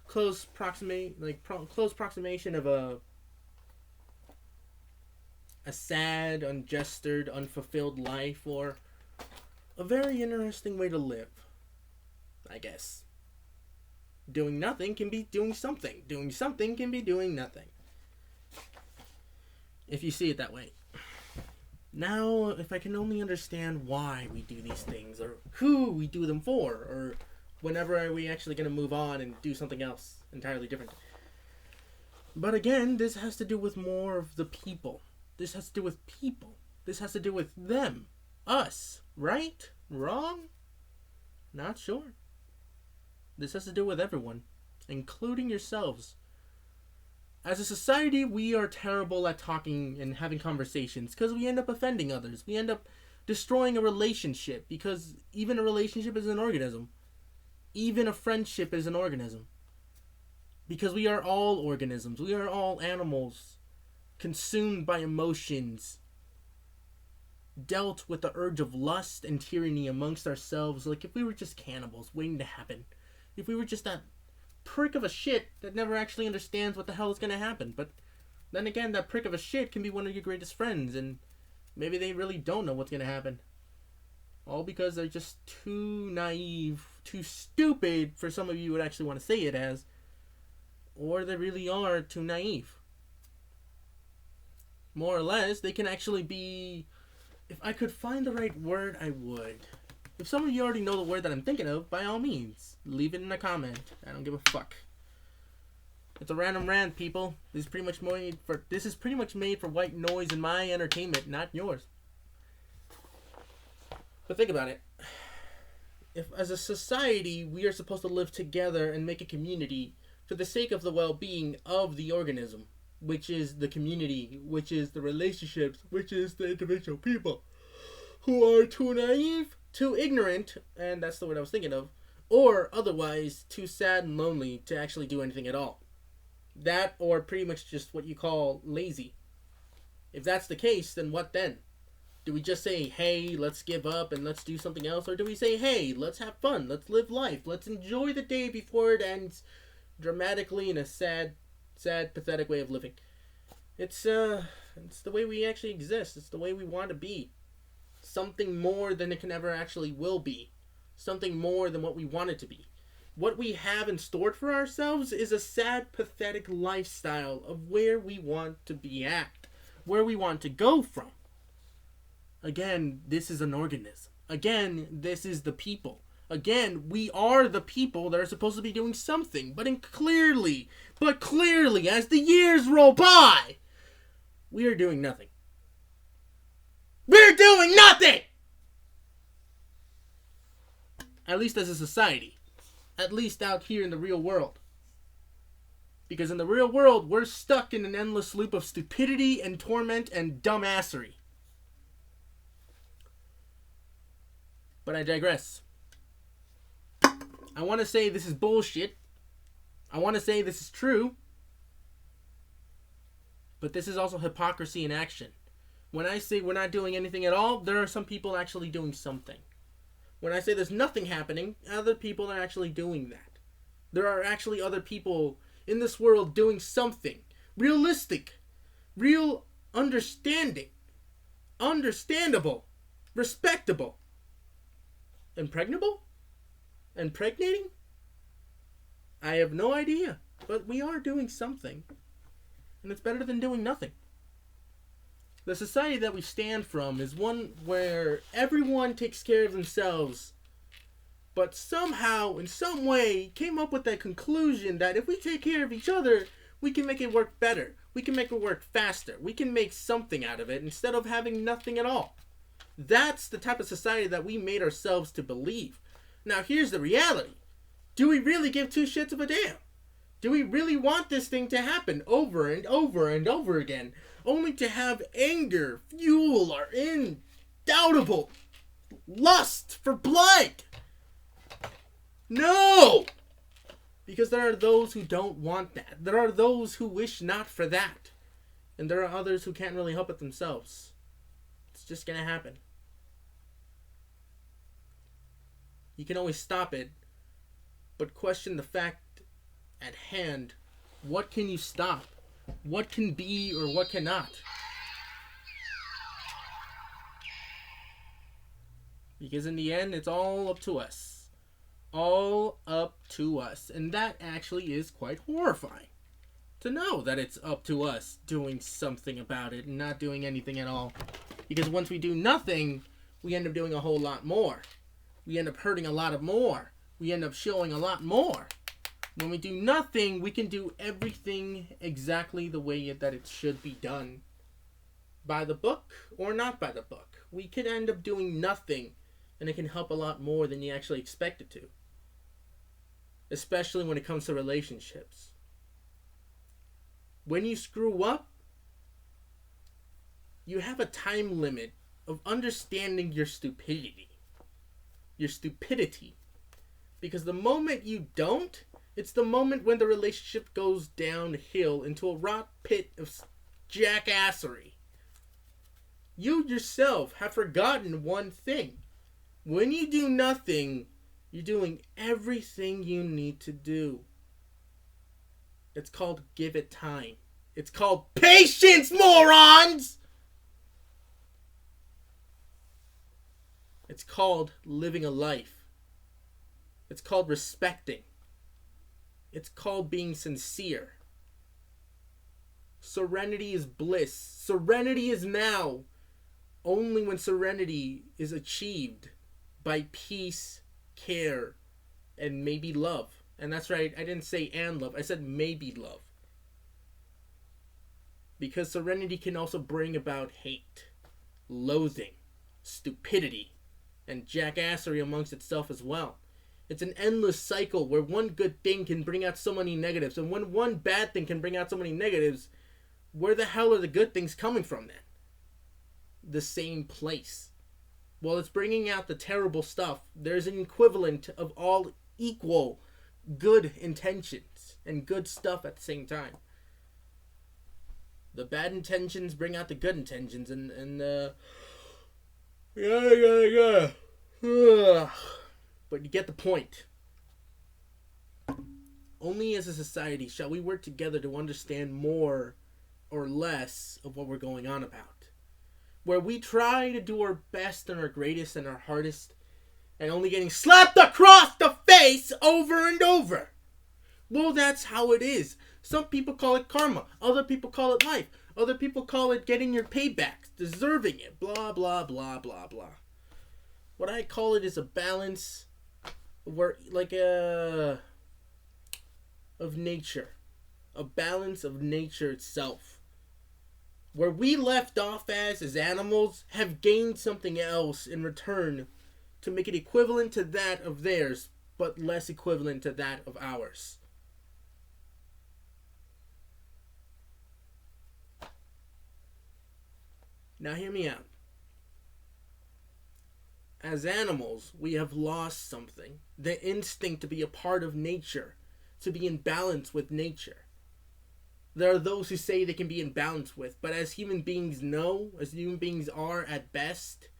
close approximation of a sad, ungestured, unfulfilled life, or a very interesting way to live, I guess. Doing nothing can be doing something. Doing something can be doing nothing. If you see it that way. Now, if I can only understand why we do these things, or who we do them for, or whenever are we actually going to move on and do something else entirely different. But again, this has to do with more of the people. This has to do with people. This has to do with them. Us. Right? Wrong? Not sure. This has to do with everyone. including yourselves. As a society, we are terrible at talking and having conversations because we end up offending others. We end up destroying a relationship because even a relationship is an organism. Even a friendship is an organism. Because we are all organisms. We are all animals consumed by emotions, dealt with the urge of lust and tyranny amongst ourselves. Like if we were just cannibals waiting to happen. If we were just that prick of a shit that never actually understands what the hell is going to happen. But then again, that prick of a shit can be one of your greatest friends, and maybe they really don't know what's going to happen. All because they're just too naive, too stupid for some of you would actually want to say it as, or they really are too naive. More or less, they can actually be... If I could find the right word, I would. If some of you already know the word that I'm thinking of, by all means, leave it in a comment. I don't give a fuck. It's a random rant, people. This is pretty much made for white noise and my entertainment, not yours. But think about it. If as a society we are supposed to live together and make a community for the sake of the well-being of the organism, which is the community, which is the relationships, which is the individual people who are too naive, too ignorant, and that's the word I was thinking of, or otherwise too sad and lonely to actually do anything at all. That or pretty much just what you call lazy. If that's the case, then what then? Do we just say, hey, let's give up and let's do something else? Or do we say, hey, let's have fun, let's live life, let's enjoy the day before it ends dramatically in a sad, pathetic way of living? It's the way we actually exist. It's the way we want to be. Something more than it can ever actually will be. Something more than what we want it to be. What we have in store for ourselves is a sad, pathetic lifestyle of where we want to be at. Where we want to go from. Again, this is an organism. Again, this is the people. Again, we are the people that are supposed to be doing something. But clearly, as the years roll by, we are doing nothing. We're doing nothing! At least as a society. At least out here in the real world. Because in the real world, we're stuck in an endless loop of stupidity and torment and dumbassery. But I digress. I want to say this is bullshit. I want to say this is true. But this is also hypocrisy in action. When I say we're not doing anything at all, there are some people actually doing something. When I say there's nothing happening, other people are actually doing that. There are actually other people in this world doing something. Realistic. Real understanding. Understandable. Respectable. Impregnable? Impregnating? I have no idea. But we are doing something. And it's better than doing nothing. The society that we stand from is one where everyone takes care of themselves, but somehow, in some way, came up with that conclusion that if we take care of each other, we can make it work better. We can make it work faster. We can make something out of it instead of having nothing at all. That's the type of society that we made ourselves to believe. Now, here's the reality. Do we really give two shits of a damn? Do we really want this thing to happen over and over and over again, only to have anger fuel our undoubtable lust for blood? No! Because there are those who don't want that. There are those who wish not for that. And there are others who can't really help it themselves. It's just gonna happen. You can always stop it, but question the fact at hand. What can you stop? What can be or what cannot? Because in the end, it's all up to us. All up to us. And that actually is quite horrifying. To know that it's up to us doing something about it and not doing anything at all. Because once we do nothing, we end up doing a whole lot more. We end up hurting a lot more. We end up showing a lot more. When we do nothing, we can do everything exactly the way that it should be done. By the book or not by the book. We could end up doing nothing, and it can help a lot more than you actually expect it to. especially when it comes to relationships. When you screw up, you have a time limit of understanding your stupidity. Because the moment you don't, it's the moment when the relationship goes downhill into a rot pit of jackassery. You yourself have forgotten one thing. When you do nothing, you're doing everything you need to do. It's called give it time. It's called patience, morons! It's called living a life. It's called respecting. It's called being sincere. Serenity is bliss. Serenity is now. Only when serenity is achieved by peace, care, and maybe love. And that's right, I didn't say and love. I said maybe love. Because serenity can also bring about hate, loathing, stupidity, and jackassery amongst itself as well. It's an endless cycle where one good thing can bring out so many negatives. And when one bad thing can bring out so many negatives, where the hell are the good things coming from then? The same place. While it's bringing out the terrible stuff, there's an equivalent of all equal good intentions and good stuff at the same time. The bad intentions bring out the good intentions, but you get the point. Only as a society shall we work together to understand more or less of what we're going on about. Where we try to do our best and our greatest and our hardest, and only getting slapped across the face over and over. Well, that's how it is. Some people call it karma. Other people call it life. Other people call it getting your payback, deserving it, blah, blah, blah, blah, blah. What I call it is a balance where, of nature. A balance of nature itself. Where we left off as animals have gained something else in return to make it equivalent to that of theirs, but less equivalent to that of ours. Now hear me out. As animals, we have lost something. The instinct to be a part of nature, to be in balance with nature. There are those who say they can be in balance with, but as human beings know, as human beings are at best,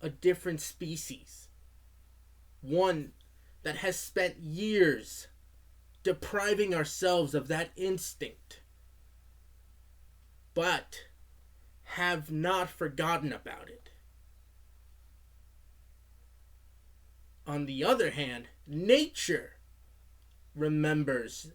a different species. One that has spent years depriving ourselves of that instinct, but have not forgotten about it. On the other hand, nature remembers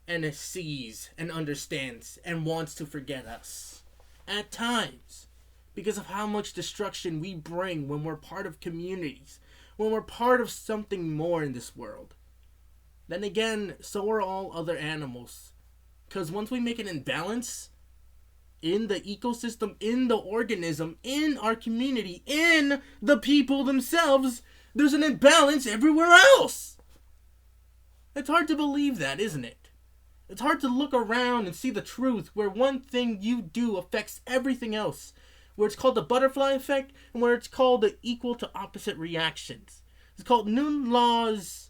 and sees and understands and wants to forget us at times because of how much destruction we bring when we're part of communities, when we're part of something more in this world. Then again, so are all other animals, because once we make an imbalance in the ecosystem, in the organism, in our community, in the people themselves, there's an imbalance everywhere else. It's hard to believe that, isn't it? It's hard to look around and see the truth where one thing you do affects everything else. Where it's called the butterfly effect and where it's called the equal to opposite reactions. It's called new laws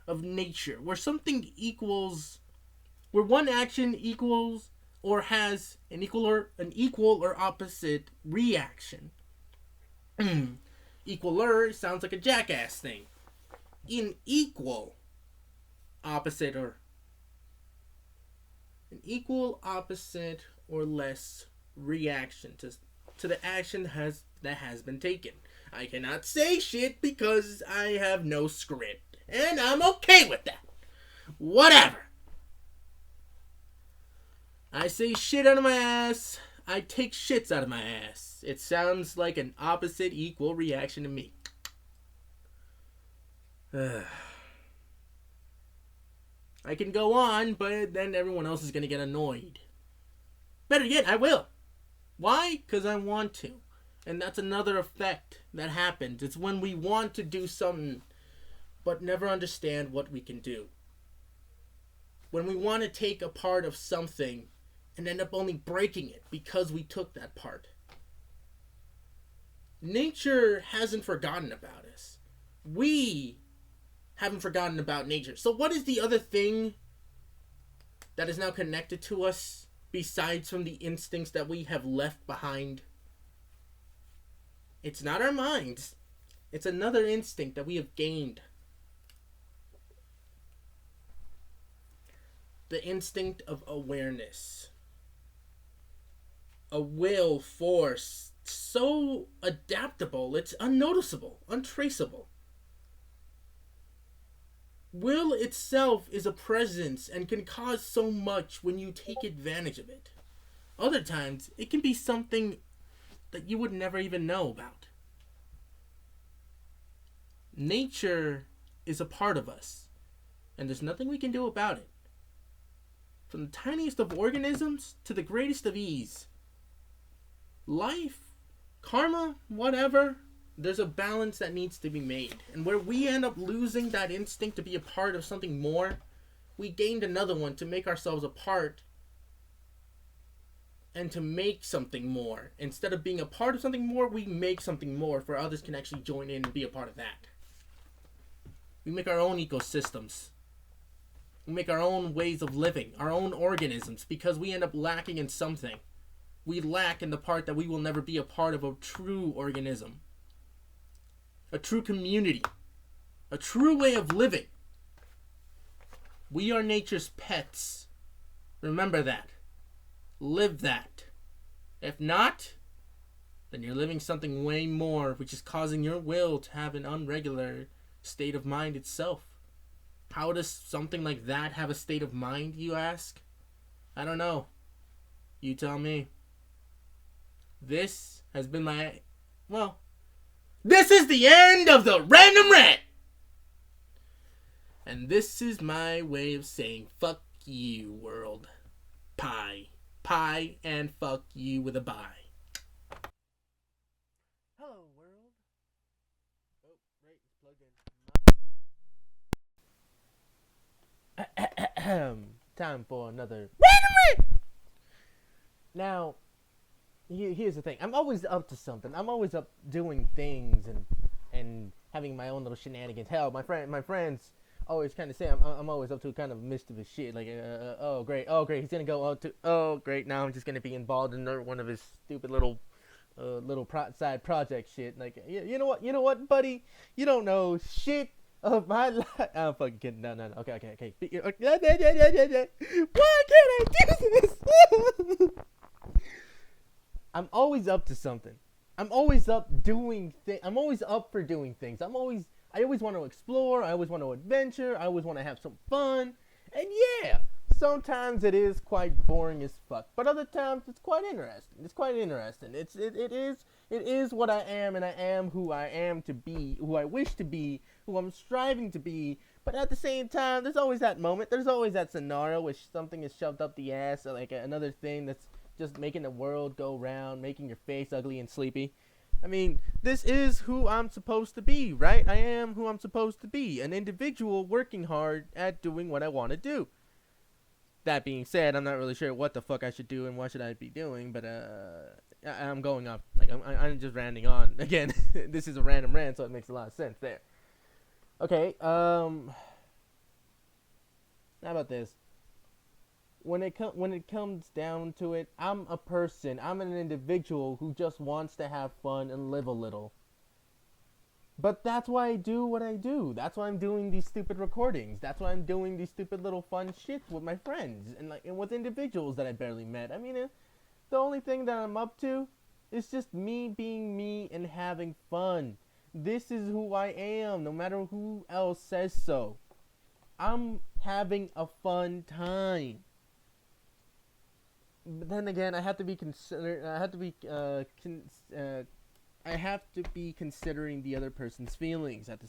of nature. Where something equals, where one action equals or has an equal or opposite reaction. Equaler sounds like a jackass thing. In equal, opposite or an equal, opposite, or less reaction to the action that has been taken. I cannot say shit because I have no script, and I'm okay with that. Whatever. I say shit out of my ass. I take shits out of my ass. It sounds like an opposite equal reaction to me. I can go on, but then everyone else is going to get annoyed. Better yet, I will. Why? Because I want to. And that's another effect that happens. It's when we want to do something, but never understand what we can do. when we want to take a part of something and end up only breaking it because we took that part. Nature hasn't forgotten about us. We haven't forgotten about nature. So what is the other thing that is now connected to us besides from the instincts that we have left behind? It's not our minds. It's another instinct that we have gained. The instinct of awareness. A will force so adaptable, it's unnoticeable, untraceable. Will itself is a presence and can cause so much when you take advantage of it. Other times, it can be something that you would never even know about. Nature is a part of us, and there's nothing we can do about it. From the tiniest of organisms to the greatest of ease. Life, karma, whatever, there's a balance that needs to be made. And where we end up losing that instinct to be a part of something more, we gained another one to make ourselves a part and to make something more. Instead of being a part of something more, we make something more for others can actually join in and be a part of that. We make our own ecosystems. We make our own ways of living, our own organisms, because we end up lacking in something. We lack in the part that we will never be a part of a true organism. A true community. A true way of living. We are nature's pets. Remember that. Live that. If not, then you're living something way more, which is causing your will to have an unregular state of mind itself. How does something like that have a state of mind, you ask? I don't know. You tell me. This has been this is the end of the Random Rant! And this is my way of saying fuck you, world. Pie. Pie and fuck you with a bye. Hello, world. Oh, right, it's plugged in. Time for another Random Rant! Now, here's the thing. I'm always up to something. I'm always up doing things and having my own little shenanigans. Hell, my friends always kind of say I'm always up to kind of mischievous shit. Like, oh great, he's gonna go out to, oh great, now I'm just gonna be involved in one of his stupid little side project shit. Like, you know what, buddy, you don't know shit of my life. I'm fucking kidding. No. Okay. Why can't I do this? I'm always up to something. I'm always up doing things. I'm always up for doing things. I always want to explore. I always want to adventure. I always want to have some fun. And yeah, sometimes it is quite boring as fuck. But other times it's quite interesting. It is what I am, and I am who I am to be, who I wish to be, who I'm striving to be. But at the same time, there's always that moment. There's always that scenario where something is shoved up the ass, or like another thing that's just making the world go round, making your face ugly and sleepy. I mean, this is who I'm supposed to be, right? I am who I'm supposed to be, an individual working hard at doing what I want to do. That being said, I'm not really sure what the fuck I should do and what should I be doing, but I'm going up. Like, I'm just ranting on. Again, this is a random rant, so it makes a lot of sense there. Okay, how about this? When it comes down to it, I'm a person. I'm an individual who just wants to have fun and live a little. But that's why I do what I do. That's why I'm doing these stupid recordings. That's why I'm doing these stupid little fun shit with my friends and with individuals that I barely met. I mean, the only thing that I'm up to is just me being me and having fun. This is who I am, no matter who else says so. I'm having a fun time. But then again, I have to be considering the other person's feelings at the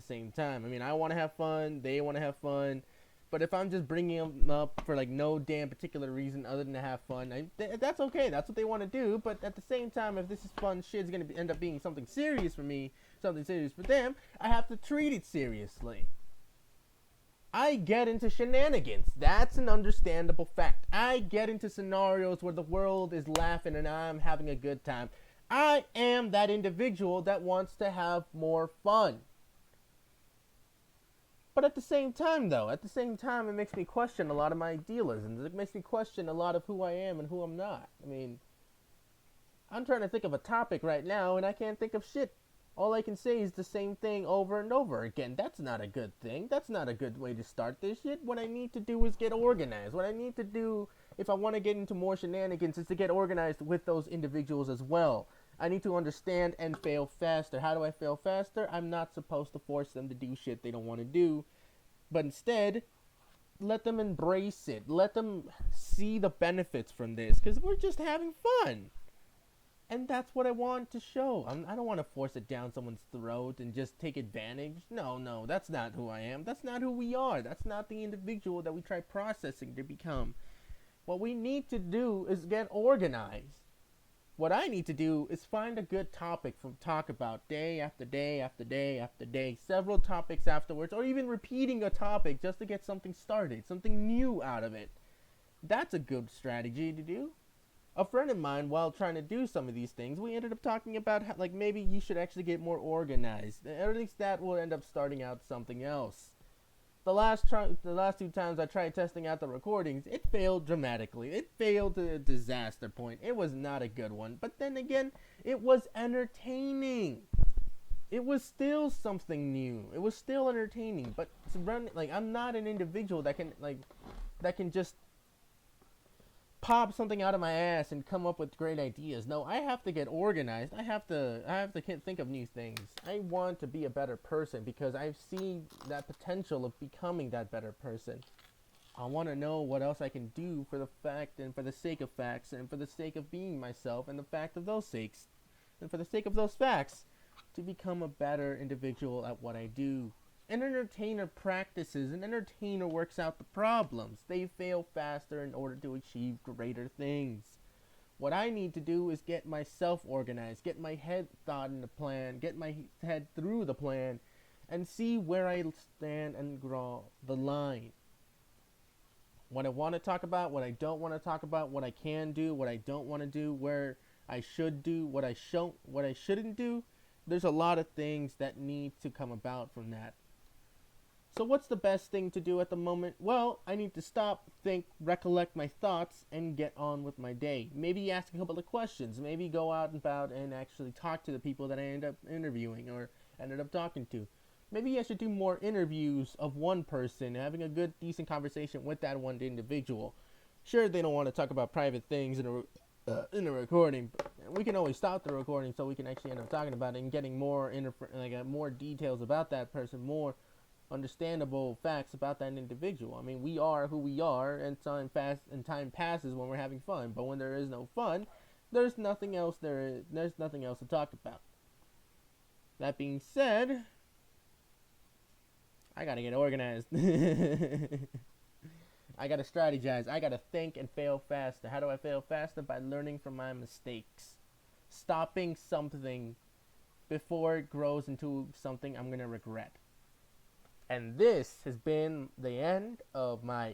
same time. I mean, I want to have fun, they want to have fun, but if I'm just bringing them up for no damn particular reason other than to have fun, that's okay. That's what they want to do. But at the same time, if this is fun shit is gonna end up being something serious for me, something serious for them, I have to treat it seriously. I get into shenanigans. That's an understandable fact. I get into scenarios where the world is laughing and I'm having a good time. I am that individual that wants to have more fun. But at the same time, it makes me question a lot of my idealisms. It makes me question a lot of who I am and who I'm not. I mean, I'm trying to think of a topic right now and I can't think of shit. All I can say is the same thing over and over again. That's not a good thing. That's not a good way to start this shit. What I need to do is get organized. What I need to do, if I want to get into more shenanigans, is to get organized with those individuals as well. I need to understand and fail faster. How do I fail faster? I'm not supposed to force them to do shit they don't want to do. But instead, let them embrace it. Let them see the benefits from this. Because we're just having fun. And that's what I want to show. I don't want to force it down someone's throat and just take advantage. No, that's not who I am. That's not who we are. That's not the individual that we try processing to become. What we need to do is get organized. What I need to do is find a good topic to talk about day after day after day after day, several topics afterwards, or even repeating a topic just to get something started, something new out of it. That's a good strategy to do. A friend of mine, while trying to do some of these things, we ended up talking about how, like, maybe you should actually get more organized. Or at least that will end up starting out something else. The last 2 times I tried testing out the recordings, it failed dramatically. It failed to a disaster point. It was not a good one. But then again, it was entertaining. It was still something new. It was still entertaining. But I'm not an individual that can just pop something out of my ass and come up with great ideas. No, I have to get organized. I have to think of new things. I want to be a better person because I've seen that potential of becoming that better person. I want to know what else I can do for the fact and for the sake of facts and for the sake of being myself and the fact of those sakes and for the sake of those facts to become a better individual at what I do. An entertainer practices, an entertainer works out the problems. They fail faster in order to achieve greater things. What I need to do is get myself organized, get my head thought in the plan, get my head through the plan, and see where I stand and draw the line. What I want to talk about, what I don't want to talk about, what I can do, what I don't want to do, where I should do, what I shouldn't do. There's a lot of things that need to come about from that. So what's the best thing to do at the moment? Well, I need to stop, think, recollect my thoughts, and get on with my day. Maybe ask a couple of questions. Maybe go out and about and actually talk to the people that I end up interviewing or ended up talking to. Maybe I should do more interviews of one person, having a good, decent conversation with that one individual. Sure, they don't want to talk about private things in a recording. We can always stop the recording so we can actually end up talking about it and getting more more details about that person, more understandable facts about that individual. I mean, we are who we are, and time passes when we're having fun. But when there is no fun, there's nothing else. There's nothing else to talk about. That being said, I gotta get organized. I gotta strategize. I gotta think and fail faster. How do I fail faster? By learning from my mistakes, stopping something before it grows into something I'm gonna regret. And this has been the end of my